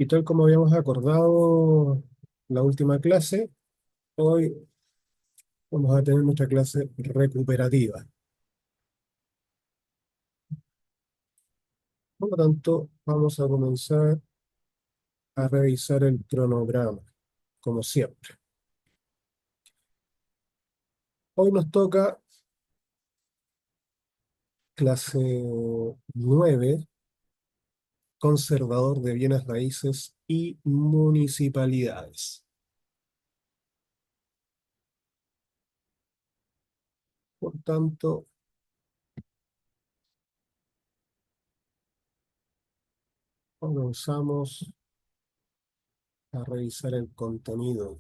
Y tal como habíamos acordado la última clase, hoy vamos a tener nuestra clase recuperativa. Por lo tanto, vamos a comenzar a revisar el cronograma, como siempre. Hoy nos toca clase 9, conservador de bienes raíces y municipalidades. Por tanto, comenzamos a revisar el contenido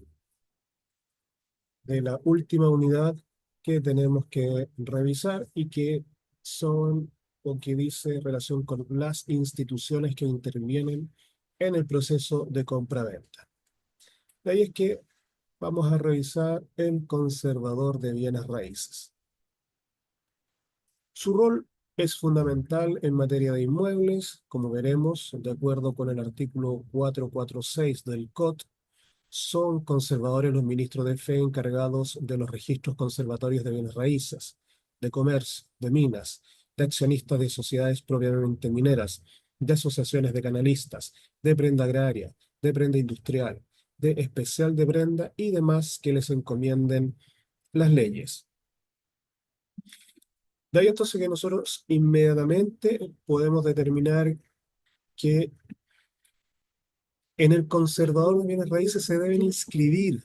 de la última unidad que tenemos que revisar y que son o que dice relación con las instituciones que intervienen en el proceso de compra-venta. De ahí es que vamos a revisar el conservador de bienes raíces. Su rol es fundamental en materia de inmuebles, como veremos, de acuerdo con el artículo 446 del COT. Son conservadores los ministros de fe encargados de los registros conservatorios de bienes raíces, de comercio, de minas, de accionistas de sociedades propiamente mineras, de asociaciones de canalistas, de prenda agraria, de prenda industrial, de especial de prenda y demás que les encomienden las leyes. De ahí entonces que nosotros inmediatamente podemos determinar que en el conservador de bienes raíces se deben inscribir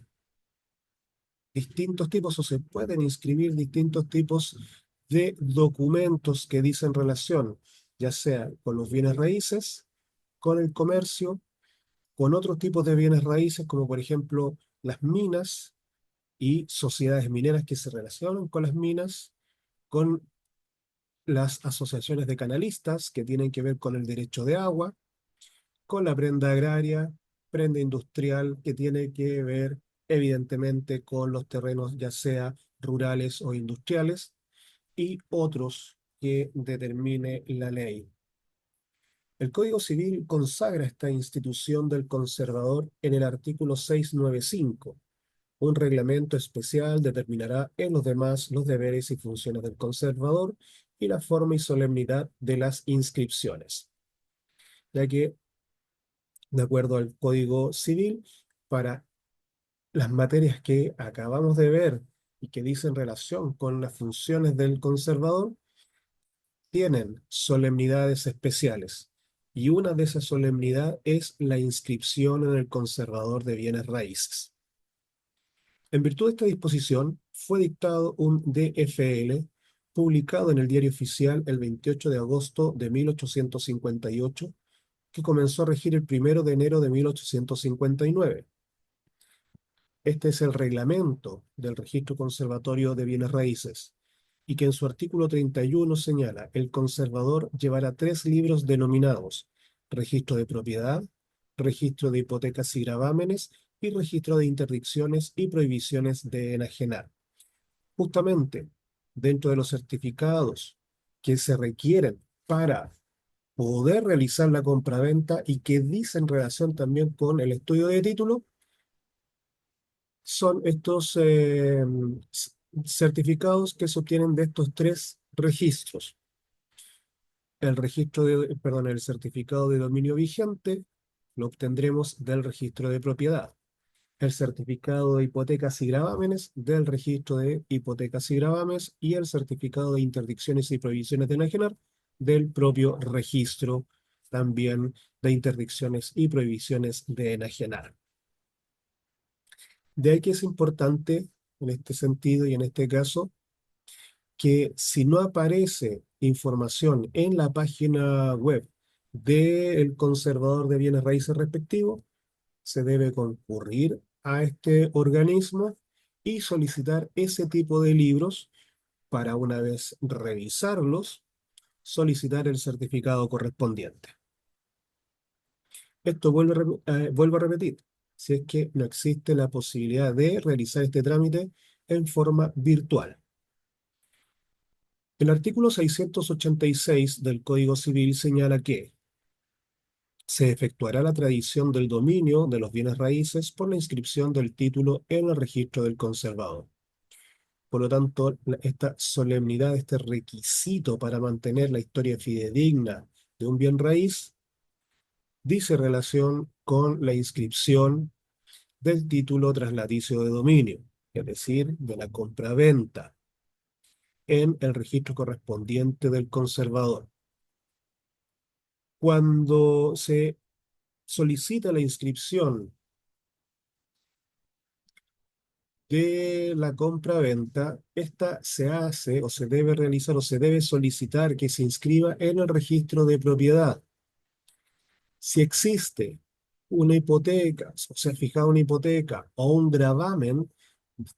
distintos tipos o se pueden inscribir distintos tipos de documentos que dicen relación, ya sea con los bienes raíces, con el comercio, con otros tipos de bienes raíces, como por ejemplo las minas y sociedades mineras que se relacionan con las minas, con las asociaciones de canalistas que tienen que ver con el derecho de agua, con la prenda agraria, prenda industrial que tiene que ver evidentemente con los terrenos ya sea rurales o industriales y otros que determine la ley. El Código Civil consagra esta institución del conservador en el artículo 695. Un reglamento especial determinará en los demás los deberes y funciones del conservador y la forma y solemnidad de las inscripciones, ya que de acuerdo al Código Civil, para las materias que acabamos de ver y que dicen relación con las funciones del conservador, tienen solemnidades especiales. Y una de esas solemnidades es la inscripción en el conservador de bienes raíces. En virtud de esta disposición, fue dictado un DFL publicado en el Diario Oficial el 28 de agosto de 1858, que comenzó a regir el 1 de enero de 1859. Este es el reglamento del Registro Conservatorio de Bienes Raíces, y que en su artículo 31 señala: el conservador llevará 3 libros denominados Registro de Propiedad, Registro de Hipotecas y Gravámenes y Registro de Interdicciones y Prohibiciones de enajenar. Justamente dentro de los certificados que se requieren para poder realizar la compraventa y que dicen relación también con el estudio de título, son estos certificados que se obtienen de estos 3 registros. El certificado de dominio vigente lo obtendremos del registro de propiedad. El certificado de hipotecas y gravámenes del registro de hipotecas y gravámenes y el certificado de interdicciones y prohibiciones de enajenar del propio registro también de interdicciones y prohibiciones de enajenar. De ahí que es importante en este sentido y en este caso que si no aparece información en la página web del conservador de bienes raíces respectivo, se debe concurrir a este organismo y solicitar ese tipo de libros para, una vez revisarlos, solicitar el certificado correspondiente. Esto vuelvo a repetir, si es que no existe la posibilidad de realizar este trámite en forma virtual. El artículo 686 del Código Civil señala que Se efectuará la tradición del dominio de los bienes raíces por la inscripción del título en el registro del conservador. Por lo tanto, esta solemnidad, este requisito para mantener la historia fidedigna de un bien raíz, dice relación con la inscripción del título traslaticio de dominio, es decir, de la compraventa, en el registro correspondiente del conservador. Cuando se solicita la inscripción de la compra-venta, esta se hace o se debe realizar o se debe solicitar que se inscriba en el registro de propiedad. Si existe una hipoteca, o se ha fijado una hipoteca o un gravamen,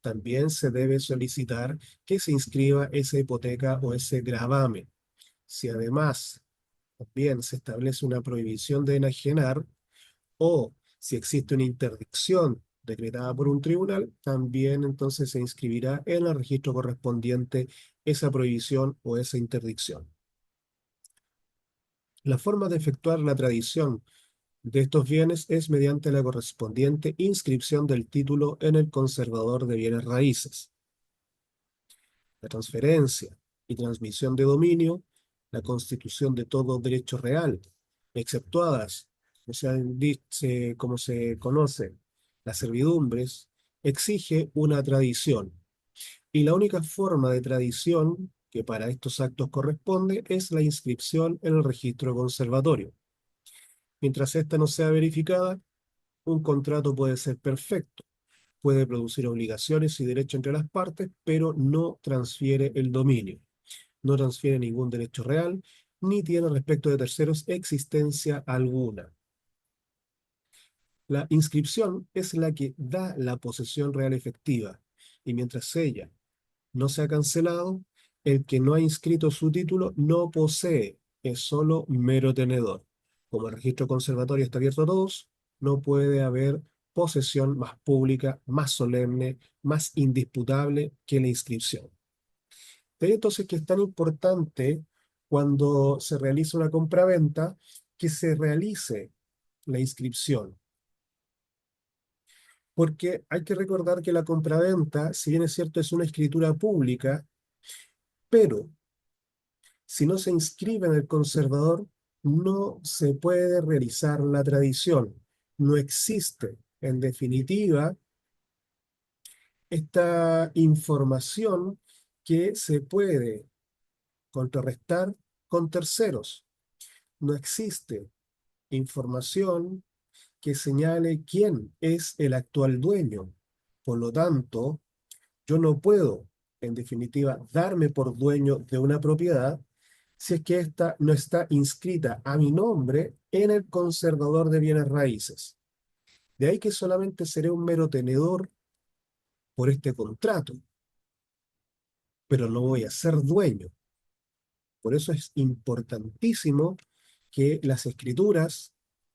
también se debe solicitar que se inscriba esa hipoteca o ese gravamen. Si además también se establece una prohibición de enajenar, o si existe una interdicción decretada por un tribunal, también entonces se inscribirá en el registro correspondiente esa prohibición o esa interdicción. La forma de efectuar la tradición de estos bienes es mediante la correspondiente inscripción del título en el conservador de bienes raíces. La transferencia y transmisión de dominio, la constitución de todo derecho real, exceptuadas, o sea, como se conoce, las servidumbres, exige una tradición. Y la única forma de tradición que para estos actos corresponde es la inscripción en el registro conservatorio. Mientras esta no sea verificada, un contrato puede ser perfecto, puede producir obligaciones y derechos entre las partes, pero no transfiere el dominio, no transfiere ningún derecho real, ni tiene respecto de terceros existencia alguna. La inscripción es la que da la posesión real efectiva, y mientras ella no se ha cancelado, el que no ha inscrito su título no posee, es solo mero tenedor. Como el registro conservatorio está abierto a todos, no puede haber posesión más pública, más solemne, más indisputable que la inscripción. De entonces que es tan importante cuando se realiza una compraventa que se realice la inscripción, porque hay que recordar que la compraventa, si bien es cierto, es una escritura pública, pero si no se inscribe en el conservador, no se puede realizar la tradición. No existe, en definitiva, esta información que se puede contrarrestar con terceros. No existe información que señale quién es el actual dueño. Por lo tanto, yo no puedo, en definitiva, darme por dueño de una propiedad si es que ésta no está inscrita a mi nombre en el conservador de bienes raíces. De ahí que solamente seré un mero tenedor por este contrato, pero no voy a ser dueño. Por eso es importantísimo que las escrituras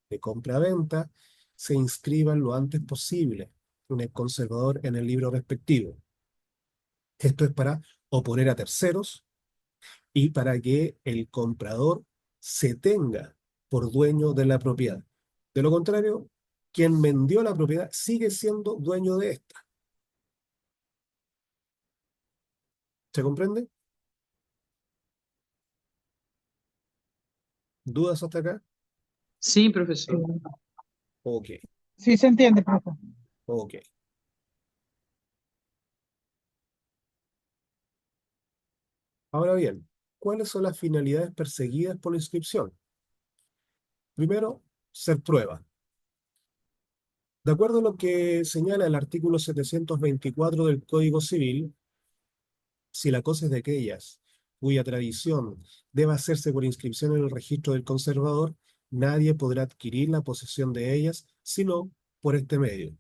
de compra-venta se inscriban lo antes posible en el conservador en el libro respectivo. Esto es para oponer a terceros y para que el comprador se tenga por dueño de la propiedad. De lo contrario, quien vendió la propiedad sigue siendo dueño de esta. ¿Se comprende? ¿Dudas hasta acá? Sí, profesor. Ok, Sí se entiende, profe. ok. Ahora bien, ¿cuáles son las finalidades perseguidas por la inscripción? Primero, ser prueba. De acuerdo a lo que señala el artículo 724 del Código Civil, si la cosa es de aquellas cuya tradición deba hacerse por inscripción en el registro del conservador, nadie podrá adquirir la posesión de ellas sino por este medio.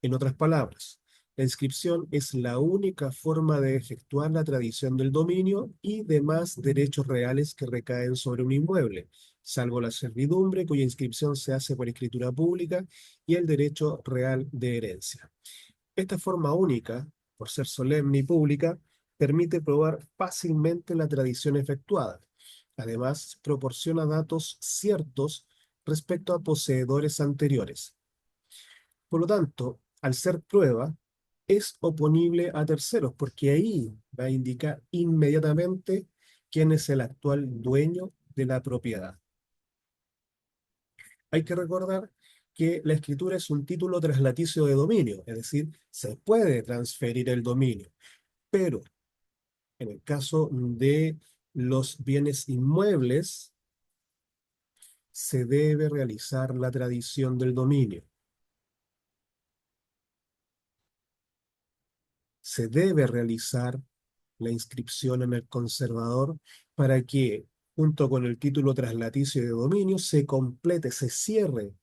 En otras palabras, la inscripción es la única forma de efectuar la tradición del dominio y demás derechos reales que recaen sobre un inmueble, salvo la servidumbre cuya inscripción se hace por escritura pública y el derecho real de herencia. Esta forma única, por ser solemne y pública, permite probar fácilmente la tradición efectuada. Además, proporciona datos ciertos respecto a poseedores anteriores. Por lo tanto, al ser prueba, es oponible a terceros, porque ahí va a indicar inmediatamente quién es el actual dueño de la propiedad. Hay que recordar que la escritura es un título traslaticio de dominio, es decir, se puede transferir el dominio, pero en el caso de los bienes inmuebles, se debe realizar la tradición del dominio. Se debe realizar la inscripción en el conservador para que, junto con el título traslaticio de dominio, se complete, se cierre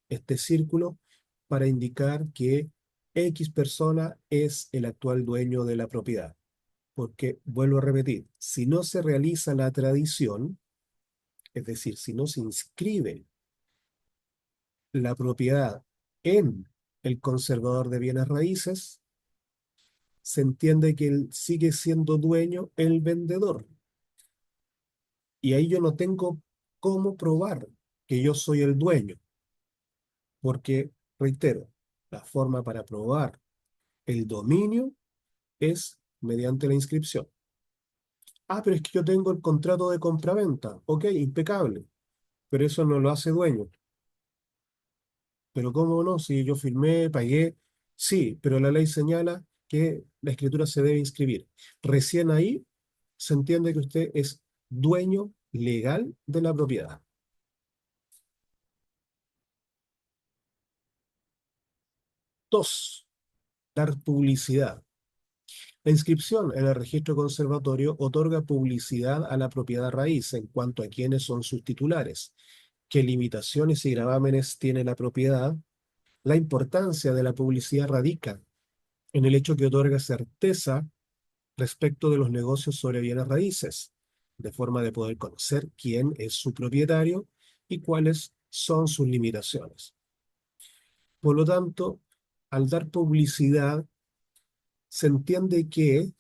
este círculo para indicar que X persona es el actual dueño de la propiedad. Porque, vuelvo a repetir, si no se realiza la tradición, es decir, si no se inscribe la propiedad en el conservador de bienes raíces, se entiende que él sigue siendo dueño el vendedor. Y ahí yo no tengo cómo probar que yo soy el dueño, porque, reitero, la forma para probar el dominio es mediante la inscripción. Ah, pero es que yo tengo el contrato de compraventa. Ok, impecable, pero eso no lo hace dueño. Pero ¿cómo no? Si yo firmé, pagué, sí, pero la ley señala que la escritura se debe inscribir. Recién ahí se entiende que usted es dueño legal de la propiedad. Dos, dar publicidad. La inscripción en el registro conservatorio otorga publicidad a la propiedad raíz en cuanto a quiénes son sus titulares, qué limitaciones y gravámenes tiene la propiedad. La importancia de la publicidad radica en el hecho que otorga certeza respecto de los negocios sobre bienes raíces, de forma de poder conocer quién es su propietario y cuáles son sus limitaciones. Por lo tanto, al dar publicidad, se entiende que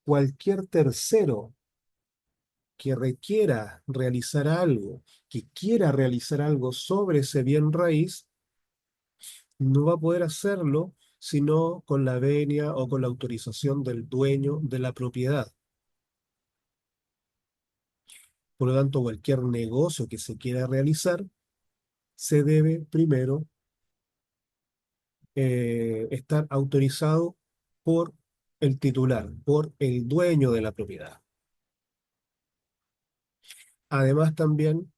cualquier tercero que requiera realizar algo, que quiera realizar algo sobre ese bien raíz, no va a poder hacerlo sino con la venia o con la autorización del dueño de la propiedad. Por lo tanto, cualquier negocio que se quiera realizar se debe primero estar autorizado por el titular, por el dueño de la propiedad. Además, también,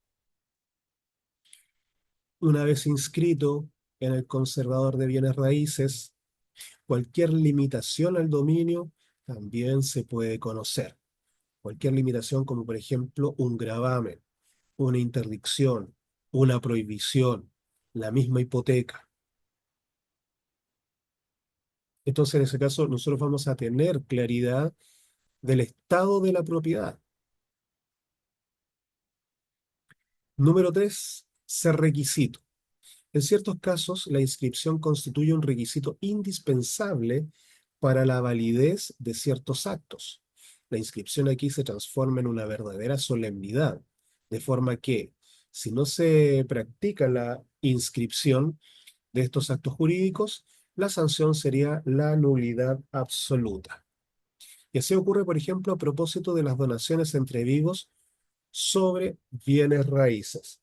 una vez inscrito en el conservador de bienes raíces, cualquier limitación al dominio también se puede conocer. Cualquier limitación como por ejemplo un gravamen, una interdicción, una prohibición, la misma hipoteca. Entonces en ese caso nosotros vamos a tener claridad del estado de la propiedad. Número 3, ser requisito. En ciertos casos, la inscripción constituye un requisito indispensable para la validez de ciertos actos. La inscripción aquí se transforma en una verdadera solemnidad, de forma que, si no se practica la inscripción de estos actos jurídicos, la sanción sería la nulidad absoluta. Y así ocurre, por ejemplo, a propósito de las donaciones entre vivos sobre bienes raíces,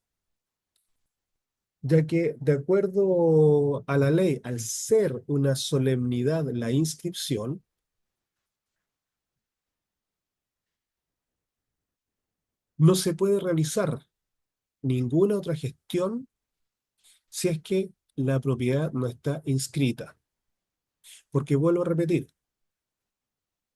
ya que de acuerdo a la ley, al ser una solemnidad la inscripción, no se puede realizar ninguna otra gestión si es que la propiedad no está inscrita. Porque vuelvo a repetir,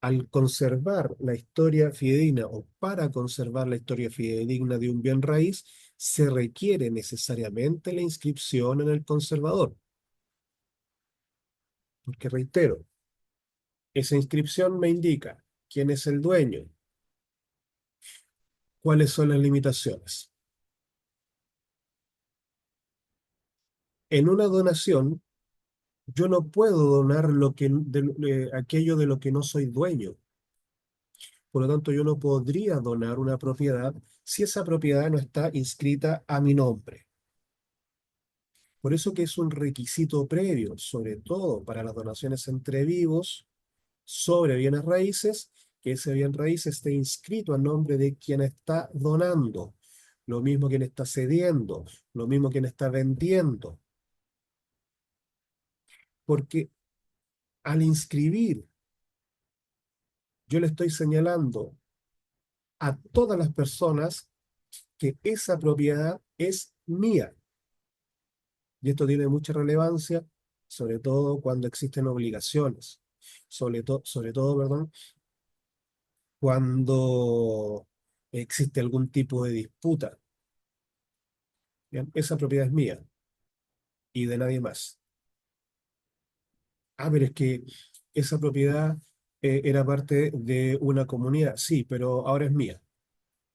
al conservar la historia fidedigna o para conservar la historia fidedigna de un bien raíz, se requiere necesariamente la inscripción en el conservador. Porque reitero, esa inscripción me indica quién es el dueño, cuáles son las limitaciones. En una donación, yo no puedo donar aquello de lo que no soy dueño. Por lo tanto, yo no podría donar una propiedad si esa propiedad no está inscrita a mi nombre. Por eso que es un requisito previo, sobre todo para las donaciones entre vivos, sobre bienes raíces, que ese bien raíz esté inscrito a nombre de quien está donando. Lo mismo quien está cediendo, lo mismo quien está vendiendo. Porque al inscribir, yo le estoy señalando a todas las personas que esa propiedad es mía. Y esto tiene mucha relevancia, sobre todo cuando existen obligaciones, sobre todo, perdón, cuando existe algún tipo de disputa. Bien, esa propiedad es mía y de nadie más. Ah, pero es que esa propiedad era parte de una comunidad, sí, pero ahora es mía.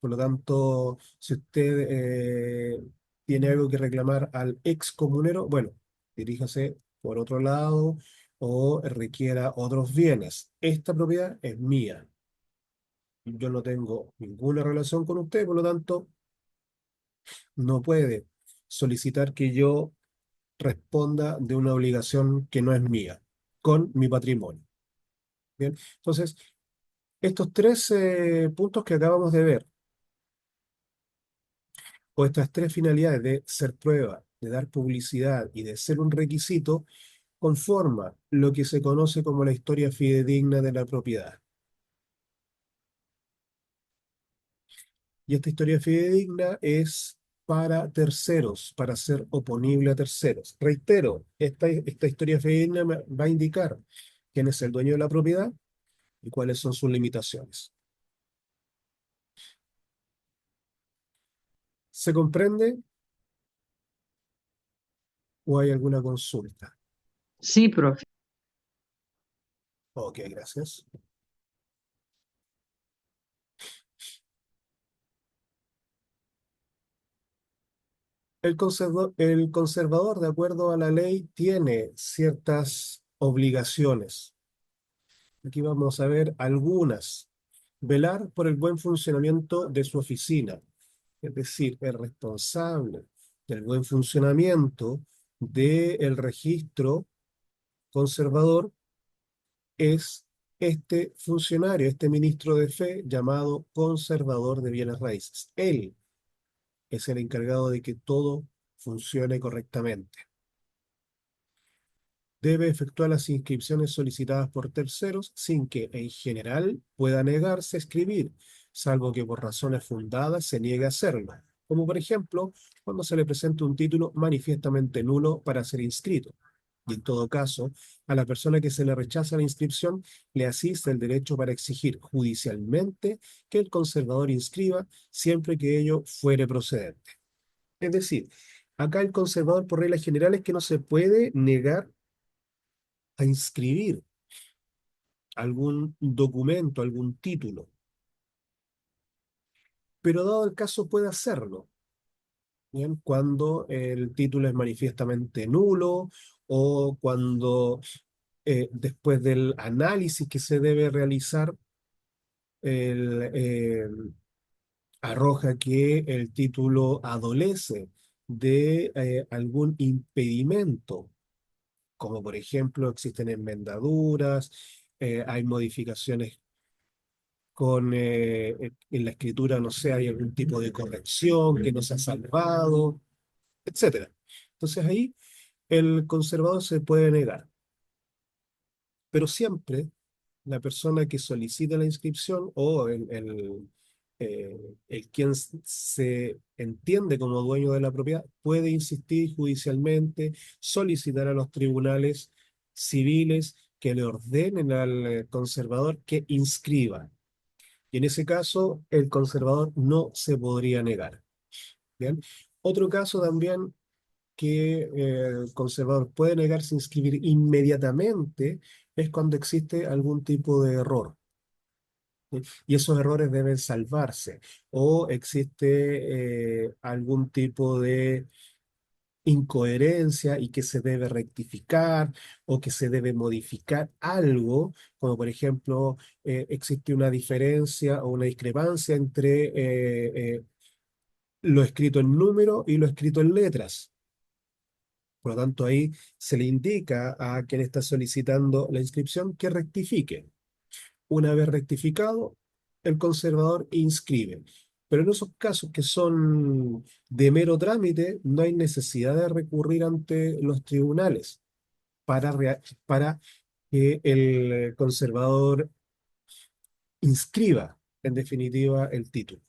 Por lo tanto, si usted tiene algo que reclamar al ex comunero, bueno, diríjase por otro lado o requiera otros bienes. Esta propiedad es mía. Yo no tengo ninguna relación con usted, por lo tanto, no puede solicitar que yo responda de una obligación que no es mía, con mi patrimonio. Bien, entonces, estos tres puntos que acabamos de ver, o estas tres finalidades de ser prueba, de dar publicidad y de ser un requisito, conforma lo que se conoce como la historia fidedigna de la propiedad. Y esta historia fidedigna es para terceros, para ser oponible a terceros. Reitero, esta historia fidedigna me va a indicar quién es el dueño de la propiedad y cuáles son sus limitaciones. ¿Se comprende o hay alguna consulta? Sí, profe. Ok, gracias. El conservador, de acuerdo a la ley, tiene ciertas obligaciones. Aquí vamos a ver algunas. Velar por el buen funcionamiento de su oficina, es decir, el responsable del buen funcionamiento del registro conservador es este funcionario, este ministro de fe llamado conservador de bienes raíces. Él es el encargado de que todo funcione correctamente. Debe efectuar las inscripciones solicitadas por terceros sin que, en general, pueda negarse a escribir, salvo que por razones fundadas se niegue a hacerlo, como por ejemplo, cuando se le presenta un título manifiestamente nulo para ser inscrito. Y en todo caso, a la persona que se le rechaza la inscripción le asiste el derecho para exigir judicialmente que el conservador inscriba siempre que ello fuere procedente. Es decir, acá el conservador por regla general es que no se puede negar a inscribir algún documento, algún título, pero dado el caso puede hacerlo, ¿bien? Cuando el título es manifiestamente nulo o cuando después del análisis que se debe realizar, el, arroja que el título adolece de algún impedimento, como por ejemplo existen enmendaduras, hay modificaciones en la escritura, no sé, hay algún tipo de corrección que no se ha salvado, etcétera. Entonces ahí el conservador se puede negar, pero siempre la persona que solicita la inscripción o el quien se entiende como dueño de la propiedad puede insistir judicialmente, solicitar a los tribunales civiles que le ordenen al conservador que inscriba. Y en ese caso, el conservador no se podría negar. ¿Bien? Otro caso también que el conservador puede negarse a inscribir inmediatamente es cuando existe algún tipo de error. ¿Sí? Y esos errores deben salvarse. O existe algún tipo de incoherencia y que se debe rectificar o que se debe modificar algo, como por ejemplo existe una diferencia o una discrepancia entre lo escrito en número y lo escrito en letras. Por lo tanto, ahí se le indica a quien está solicitando la inscripción que rectifique. Una vez rectificado, el conservador inscribe. Pero en esos casos que son de mero trámite, no hay necesidad de recurrir ante los tribunales para que el conservador inscriba, en definitiva, el título.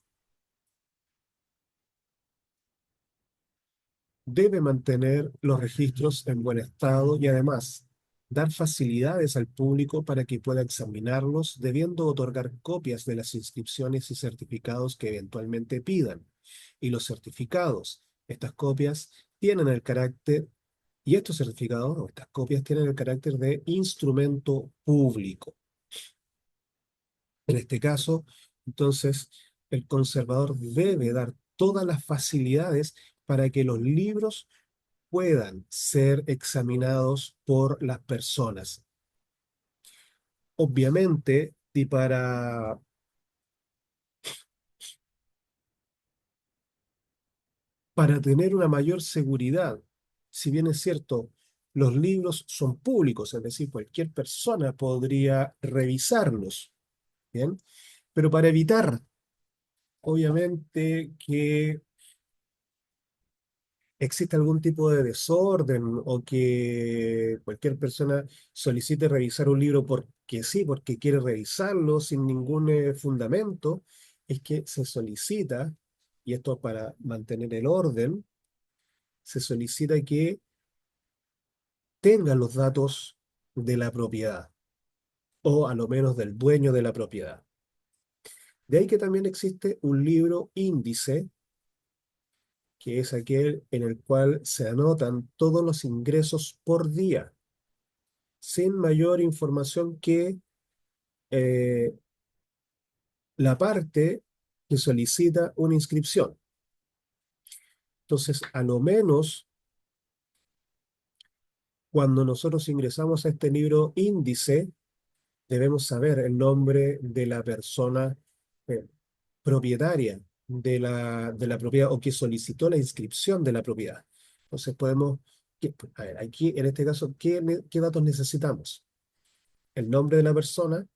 Debe mantener los registros en buen estado y además dar facilidades al público para que pueda examinarlos, debiendo otorgar copias de las inscripciones y certificados que eventualmente pidan. Y los certificados, estas copias tienen el carácter, y estos certificados o estas copias tienen el carácter de instrumento público. En este caso, entonces, el conservador debe dar todas las facilidades para que los libros puedan ser examinados por las personas. Obviamente, y para tener una mayor seguridad, si bien es cierto, los libros son públicos, es decir, cualquier persona podría revisarlos, ¿bien? Pero para evitar, obviamente, que existe algún tipo de desorden o que cualquier persona solicite revisar un libro porque sí, porque quiere revisarlo sin ningún fundamento, es que se solicita, y esto para mantener el orden, se solicita que tenga los datos de la propiedad o a lo menos del dueño de la propiedad. De ahí que también existe un libro índice, que es aquel en el cual se anotan todos los ingresos por día sin mayor información que eh, la parte que solicita una inscripción. Entonces, a lo menos cuando nosotros ingresamos a este libro índice, debemos saber el nombre de la persona eh, propietaria de la propiedad o que solicitó la inscripción de la propiedad. Entonces, a ver, aquí en este caso, ¿qué datos necesitamos? El nombre de la persona,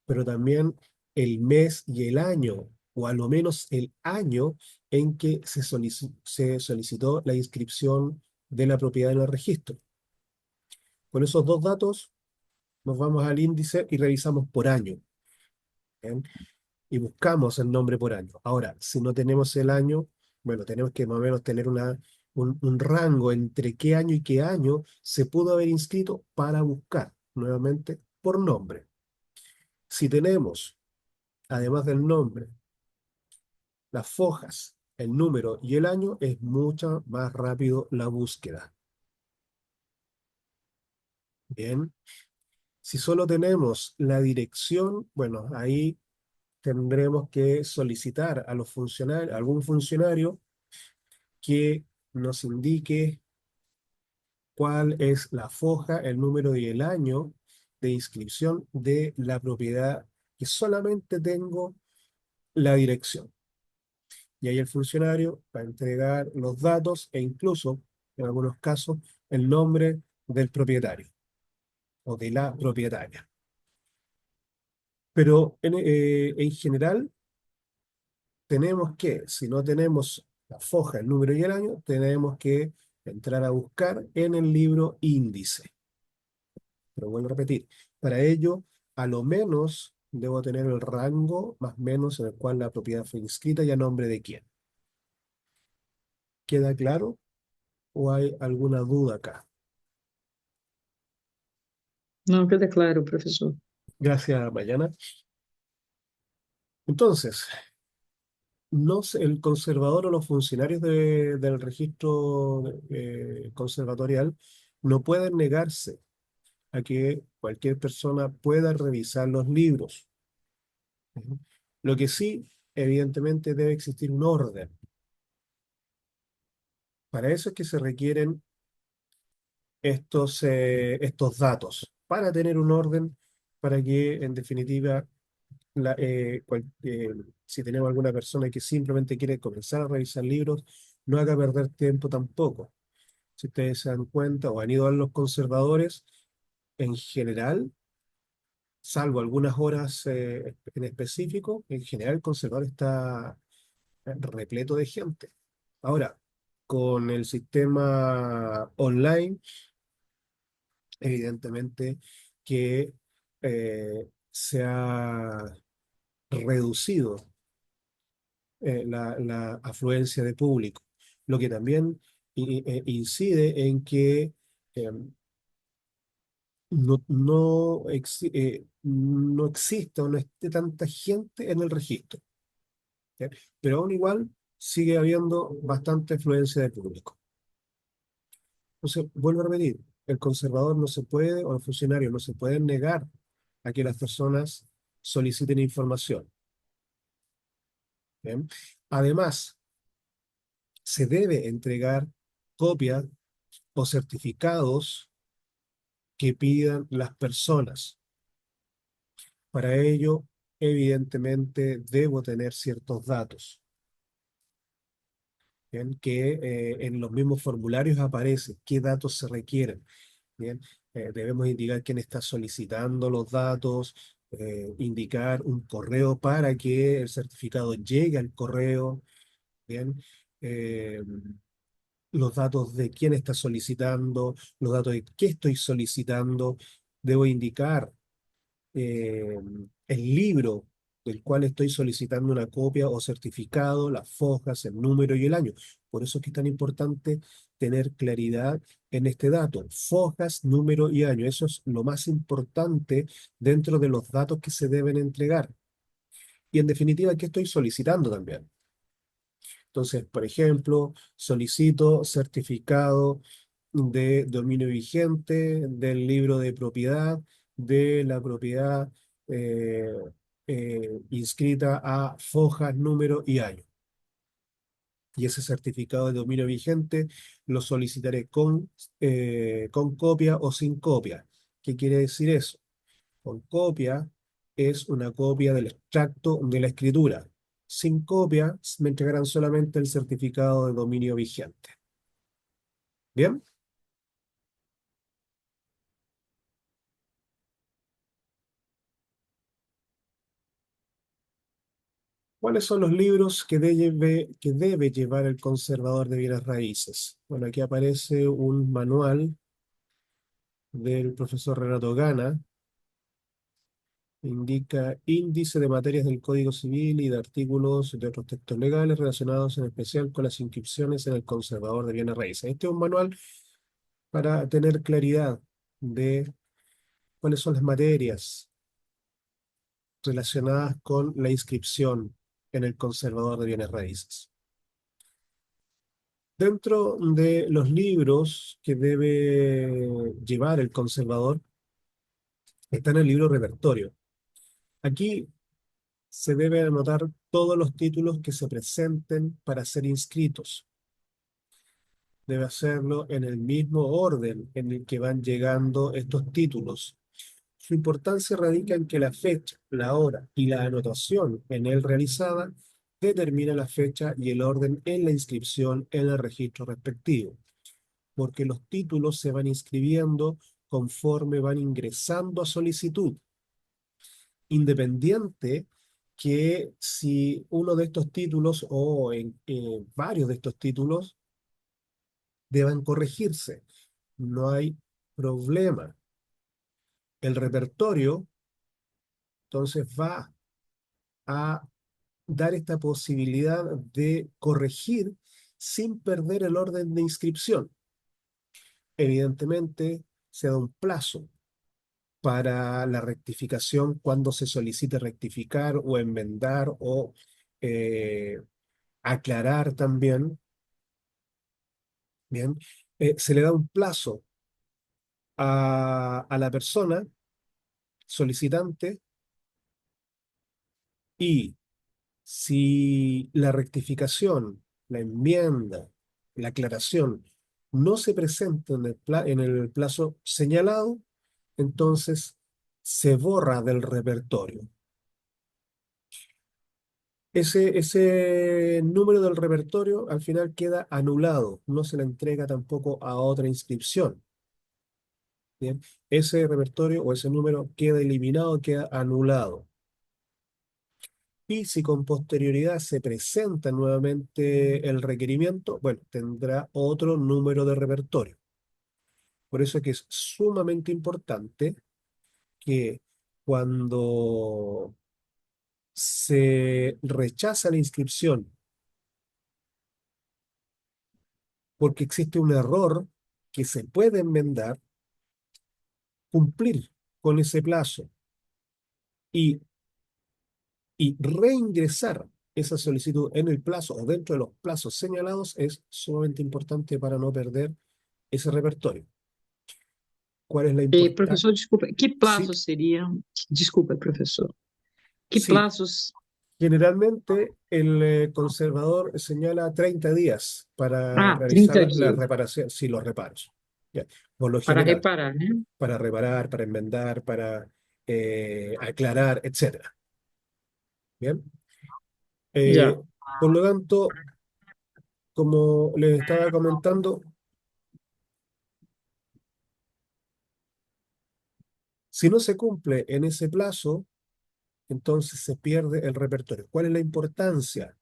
pero también el mes y el año, o a lo menos el año en que se solicitó la inscripción de la propiedad en el registro. Con esos dos datos nos vamos al índice y revisamos por año, ¿bien? Y buscamos el nombre por año. Ahora, si no tenemos el año, bueno, tenemos que más o menos tener un rango entre qué año y qué año se pudo haber inscrito para buscar nuevamente por nombre. Si tenemos, además del nombre, las fojas, el número y el año, es mucho más rápido la búsqueda. Bien, si solo tenemos la dirección, bueno, ahí tendremos que solicitar a los funcionarios, a algún funcionario que nos indique cuál es la foja, el número y el año de inscripción de la propiedad, que solamente tengo la dirección. Y ahí el funcionario va a entregar los datos e incluso, en algunos casos, el nombre del propietario o de la propietaria. Pero en general, tenemos que, si no tenemos la foja, el número y el año, tenemos que entrar a buscar en el libro índice. Pero vuelvo a repetir, para ello, a lo menos debo tener el rango más o menos en el cual la propiedad fue inscrita y a nombre de quién. ¿Queda claro o hay alguna duda acá? Não, queda claro, professor. Gracias, Mayana. Entonces, el conservador o los funcionarios del registro conservatorial no pueden negarse a que cualquier persona pueda revisar los libros. ¿Sí? Lo que sí, evidentemente, debe existir un orden Para eso es que se requieren estos datos, para tener un orden, para que en definitiva, si tenemos alguna persona que simplemente quiere comenzar a revisar libros, no haga perder tiempo tampoco. Si ustedes se dan cuenta o han ido a los conservadores, en general, salvo algunas horas en específico, en general el conservador está repleto de gente. Ahora, con el sistema online, evidentemente que se ha reducido la afluencia de público, lo que también incide en que eh, no exista o no esté tanta gente en el registro, ¿ya? Pero aún igual sigue habiendo bastante afluencia de público. Entonces, vuelvo a repetir, el conservador no se puede, o el funcionario no se pueden negar a que las personas soliciten información. ¿Bien? Además, se debe entregar copias o certificados que pidan las personas. Para ello, evidentemente, debo tener ciertos datos, ¿bien? Que en los mismos formularios aparece qué datos se requieren. Bien, debemos indicar quién está solicitando los datos, indicar un correo para que el certificado llegue al correo, bien, Eh, los datos de quién está solicitando, los datos de qué estoy solicitando. Debo indicar eh, el libro del cual estoy solicitando una copia o certificado, las fojas, el número y el año. Por eso es que es tan importante tener claridad en este dato, fojas, número y año. Eso es lo más importante dentro de los datos que se deben entregar. Y en definitiva, ¿qué estoy solicitando también? Entonces, por ejemplo, solicito certificado de dominio vigente, del libro de propiedad, de la propiedad eh, inscrita a fojas, número y año. Y ese certificado de dominio vigente lo solicitaré con copia o sin copia. ¿Qué quiere decir eso? Con copia es una copia del extracto de la escritura. Sin copia me entregarán solamente el certificado de dominio vigente. ¿Bien? ¿Cuáles son los libros que debe llevar el conservador de bienes raíces? Bueno, aquí aparece un manual del profesor Renato Gana. Indica índice de materias del Código Civil y de artículos de otros textos legales relacionados en especial con las inscripciones en el conservador de bienes raíces. Este es un manual para tener claridad de cuáles son las materias relacionadas con la inscripción en el conservador de bienes raíces. Dentro de los libros que debe llevar el conservador está en el libro repertorio. Aquí se deben anotar todos los títulos que se presenten para ser inscritos. Debe hacerlo en el mismo orden en el que van llegando estos títulos. Su importancia radica en que la fecha, la hora y la anotación en él realizada determina la fecha y el orden en la inscripción en el registro respectivo, porque los títulos se van inscribiendo conforme van ingresando a solicitud, independiente que si uno de estos títulos o en varios de estos títulos deban corregirse. No hay problema. El repertorio entonces va a dar esta posibilidad de corregir sin perder el orden de inscripción. Evidentemente, se da un plazo para la rectificación cuando se solicite rectificar o enmendar o eh, aclarar también. Bien, se le da un plazo a la persona solicitante y si la rectificación, la enmienda la aclaración no se presenta en el plazo señalado, entonces se borra del repertorio. Ese número del repertorio al final queda anulado, no se le entrega tampoco a otra inscripción. ¿Bien? Ese repertorio o ese número queda eliminado, queda anulado. Y si con posterioridad se presenta nuevamente el requerimiento, bueno, tendrá otro número de repertorio. Por eso es que es sumamente importante que cuando se rechaza la inscripción porque existe un error que se puede enmendar, cumplir con ese plazo y, y reingresar esa solicitud en el plazo o dentro de los plazos señalados es sumamente importante para no perder ese repertorio. ¿Cuál es la importancia? Professor, desculpa, que Sí, plazos seriam? Desculpa, professor. Que sí. plazos? Generalmente el conservador señala 30 días para Ah, realizar 30 la dias reparación, sí, los reparos. ¿Ya? Por lo para general, reparar, né? para reparar, para enmendar, para aclarar, etcétera. ¿Bien? Já. Eh, por lo tanto, como les estaba comentando, si no se cumple en ese plazo, entonces se pierde el repertorio. ¿Cuál es la importancia?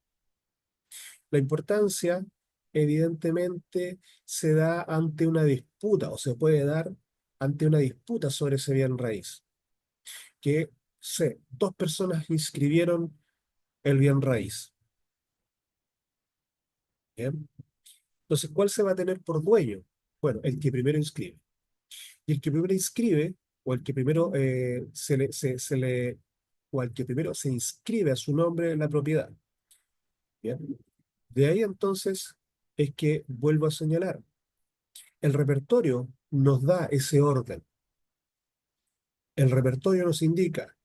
La importancia, evidentemente, se da ante una disputa o se puede dar ante una disputa sobre ese bien raíz. Que dos personas inscribieron el bien raíz. ¿Bien? Entonces, ¿cuál se va a tener por dueño? Bueno, el que primero inscribe. Y el que primero inscribe, o el que primero o al que primero se inscribe a su nombre en la propiedad. ¿Bien? De ahí entonces es que vuelvo a señalar. El repertorio nos da ese orden. El repertorio nos indica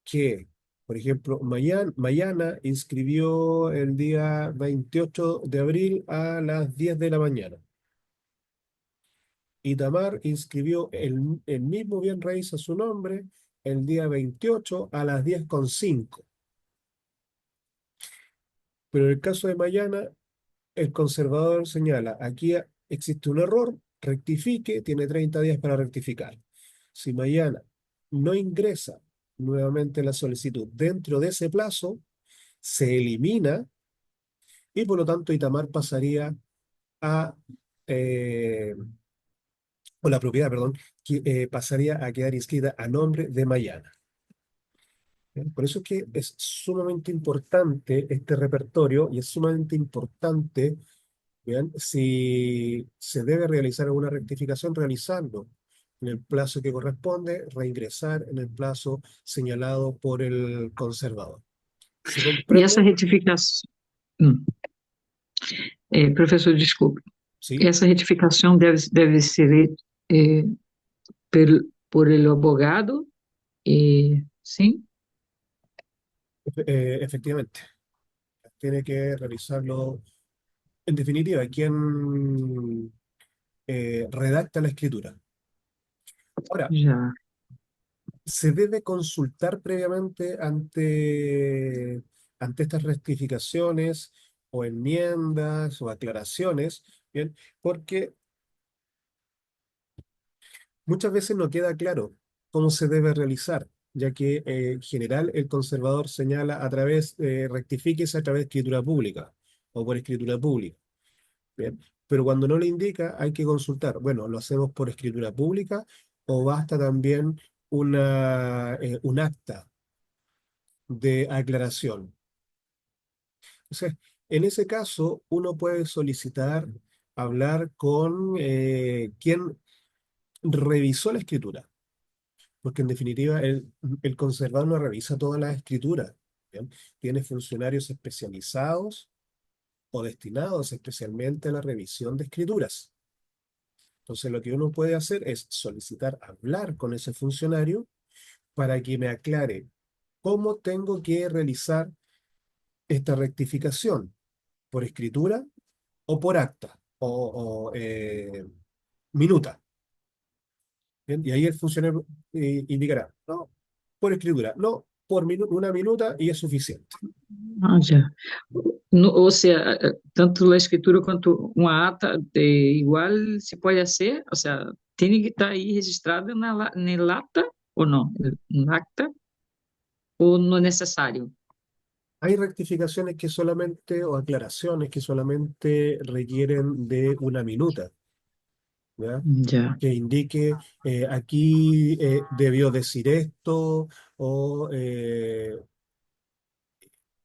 que, por ejemplo, Mayana inscribió el día 28 de abril a las 10 de la mañana. Itamar inscribió el mismo bien raíz a su nombre el día 28 a las 10:05. Pero en el caso de Mayana, el conservador señala, aquí existe un error, rectifique, tiene 30 días para rectificar. Si mañana no ingresa nuevamente la solicitud dentro de ese plazo, se elimina y por lo tanto Itamar pasaría a, eh, o la propiedad, perdón, pasaría a quedar inscrita a nombre de Mayana. ¿Bien? Por eso es que es sumamente importante este repertorio y es sumamente importante. Bien, si se debe realizar alguna rectificación, realizarlo en el plazo que corresponde, reingresar en el plazo señalado por el conservador. ¿Se E essa comprende? retificação, professor, desculpe, Sí, essa retificação deve ser por el abogado, sim? efectivamente. Tiene que realizarlo. En definitiva, quien redacta la escritura. Ahora, Já. se debe consultar previamente ante estas rectificaciones o enmiendas o aclaraciones, ¿bien? Porque muchas veces no queda claro cómo se debe realizar, ya que en general el conservador señala rectifíquese a través de escritura pública o por escritura pública, ¿bien? Pero cuando no le indica hay que consultar, bueno, ¿lo hacemos por escritura pública o basta también un acta de aclaración? Entonces, en ese caso, uno puede solicitar hablar con quien revisó la escritura, porque en definitiva el conservador no revisa toda la escritura, ¿bien? Tiene funcionarios especializados o destinados especialmente a la revisión de escrituras. Entonces, lo que uno puede hacer es solicitar hablar con ese funcionario para que me aclare cómo tengo que realizar esta rectificación, por escritura o por acta minuta. ¿Bien? Y ahí el funcionario indicará, no, por escritura, no, por una minuta y es suficiente. Ah, já. Ou seja, tanto a escritura quanto uma ata igual se pode ser, ou seja, tem que estar aí registrada na lata ou não? Na acta ou não é necessário? Hay rectificaciones que solamente, o aclaraciones que solamente requieren de una minuta, ¿ya? Já. Que indique aquí debió decir esto, o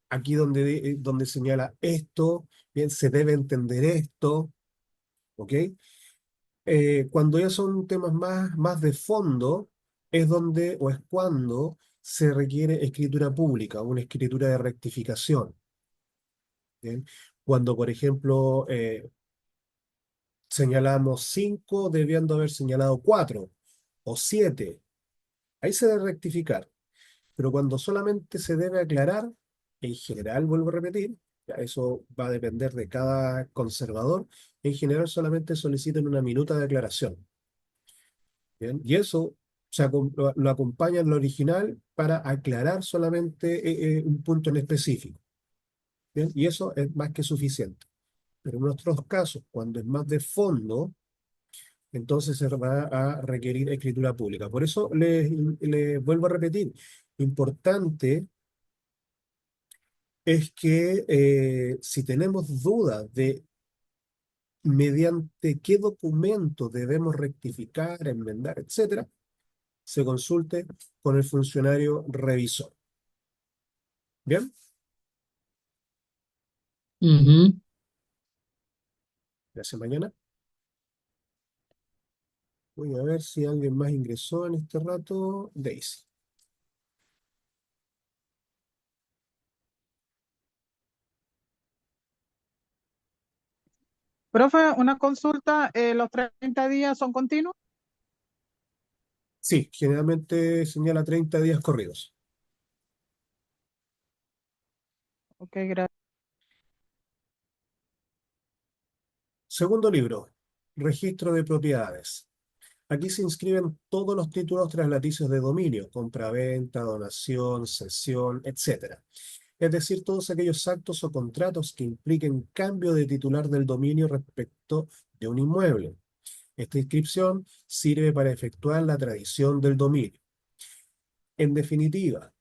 aquí donde señala esto, bien, se debe entender esto, ¿ok? Cuando ya son temas más de fondo, es donde o es cuando se requiere escritura pública, una escritura de rectificación, ¿bien? Cuando, por ejemplo, señalamos 5, debiendo haber señalado 4 o 7, ahí se debe rectificar. Pero cuando solamente se debe aclarar, en general, vuelvo a repetir, ya eso va a depender de cada conservador, en general solamente solicitan una minuta de aclaración. ¿Bien? Y eso lo acompaña en lo original para aclarar solamente un punto en específico. ¿Bien? Y eso es más que suficiente. Pero en nuestros casos, cuando es más de fondo, entonces se va a requerir escritura pública. Por eso les vuelvo a repetir, importante es que si tenemos dudas de mediante qué documento debemos rectificar, enmendar, etcétera, se consulte con el funcionario revisor. ¿Bien? Uhum. Gracias, mañana. Voy a ver si alguien más ingresó en este rato. Daisy. Profe, una consulta, ¿los 30 días son continuos? Sí, generalmente señala 30 días corridos. Ok, gracias. Segundo libro, registro de propiedades. Aquí se inscriben todos los títulos traslaticios de dominio, compraventa, donación, cesión, etcétera. Es decir, todos aquellos actos o contratos que impliquen cambio de titular del dominio respecto de un inmueble. Esta inscripción sirve para efectuar la tradición del dominio. En definitiva,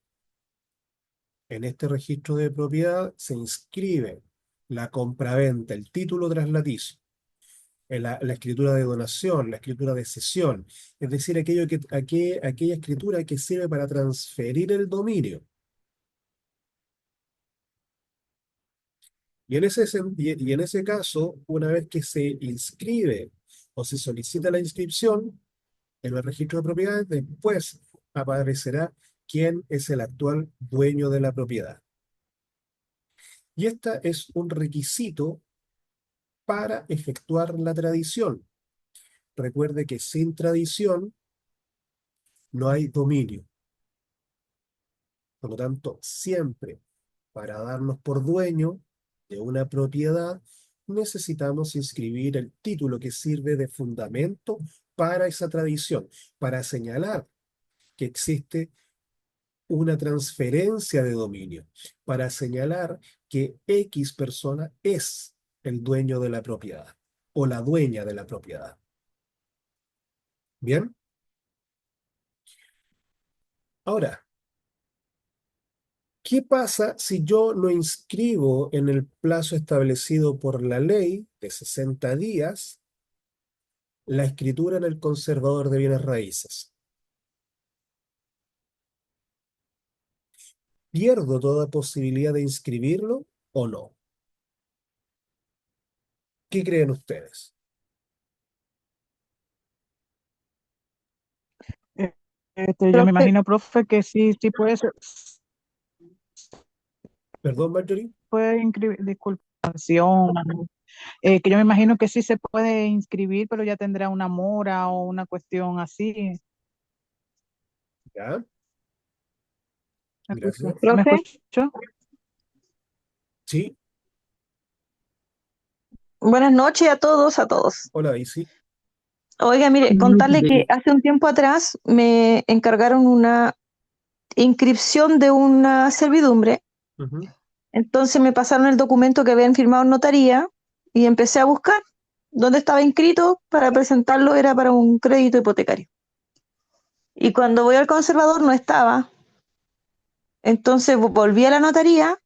en este registro de propiedad se inscribe la compraventa, el título traslaticio, la escritura de donación, la escritura de cesión, es decir, aquella escritura que sirve para transferir el dominio. Y en ese caso, una vez que se inscribe o se solicita la inscripción en el registro de propiedades, después aparecerá quién es el actual dueño de la propiedad. Y esta es un requisito para efectuar la tradición. Recuerde que sin tradición no hay dominio. Por lo tanto, siempre para darnos por dueño de una propiedad, necesitamos inscribir el título que sirve de fundamento para esa tradición, para señalar que existe una transferencia de dominio, para señalar que X persona es el dueño de la propiedad o la dueña de la propiedad. ¿Bien? Ahora, ¿qué pasa si yo no inscribo en el plazo establecido por la ley de 60 días la escritura en el conservador de bienes raíces? ¿Pierdo toda posibilidad de inscribirlo o no? ¿Qué creen ustedes? Yo me imagino, profe, que sí, sí ¿Perdón, Marjorie? puede inscribir, disculpa, que yo me imagino que sí se puede inscribir, pero ya tendrá una mora o una cuestión así. ¿Ya? ¿Me Gracias. escuchó? ¿Me escuchó? Sí, Buenas noches a todos, a todos. Hola, Isi. Oiga, mire, Buenas noches, contarle que Daisy. hace un tiempo atrás me encargaron una inscripción de una servidumbre. Ujú. Entonces me pasaron el documento que habían firmado en notaría y empecé a buscar dónde estaba inscrito para presentarlo, era para un crédito hipotecario. Y cuando voy al conservador no estaba. Entonces volví a la notaría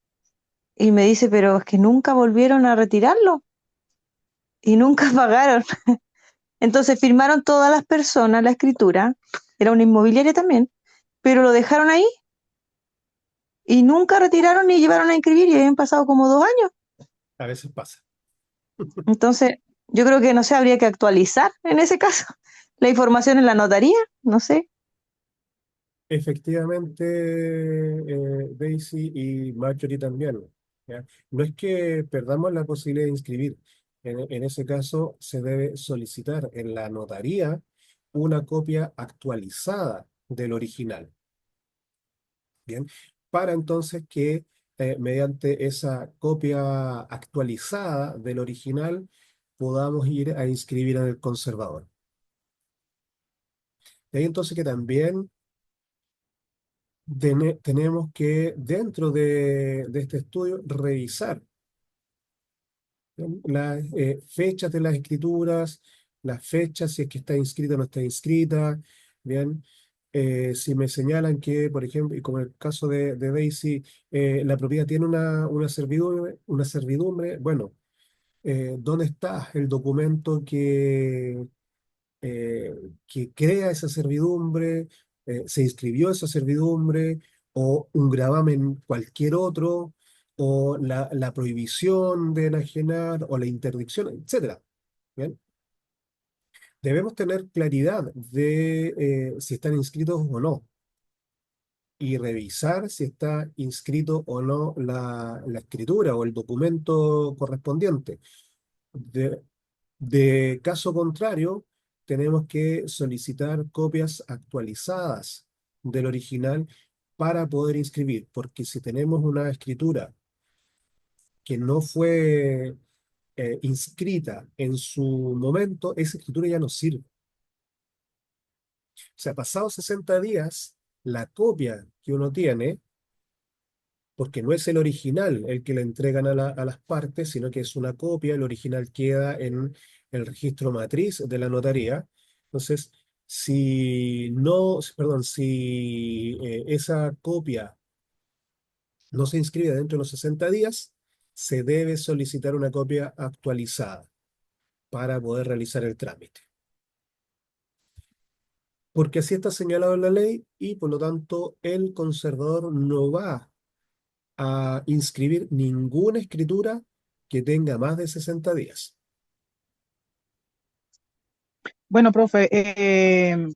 y me dice, pero es que nunca volvieron a retirarlo y nunca pagaron. Entonces firmaron todas las personas la escritura, era una inmobiliaria también, pero lo dejaron ahí y nunca retiraron ni llevaron a inscribir y habían pasado como 2 años. A veces pasa. Entonces, yo creo que no sé, habría que actualizar en ese caso la información en la notaría, no sé. Efectivamente, Daisy y Marjorie también. ¿Ya? No es que perdamos la posibilidad de inscribir. En ese caso, se debe solicitar en la notaría una copia actualizada del original. Bien, para entonces que mediante esa copia actualizada del original podamos ir a inscribir en el conservador. De ahí entonces que también tenemos que, dentro de este estudio, revisar, ¿bien?, las fechas de las escrituras, las fechas, si es que está inscrita o no está inscrita, ¿bien? Si me señalan que, por ejemplo, y como en el caso de Daisy, la propiedad tiene una servidumbre, bueno, ¿dónde está el documento eh, que crea esa servidumbre? ¿Se inscribió esa servidumbre? ¿O un gravamen cualquier otro? ¿O la prohibición de enajenar? ¿O la interdicción? Etcétera. ¿Bien? Debemos tener claridad de si están inscritos o no y revisar si está inscrito o no la escritura o el documento correspondiente. De, de caso contrario, tenemos que solicitar copias actualizadas del original para poder inscribir, porque si tenemos una escritura que no fue inscrita en su momento, esa escritura ya no sirve. O sea, pasados 60 días, la copia que uno tiene, porque no es el original el que le entregan a las partes, sino que es una copia, el original queda en el registro matriz de la notaría. Entonces, si no, perdón, si esa copia no se inscribe dentro de los 60 días, se debe solicitar una copia actualizada para poder realizar el trámite. Porque así está señalado en la ley y por lo tanto el conservador no va a inscribir ninguna escritura que tenga más de 60 días. Bueno, profe,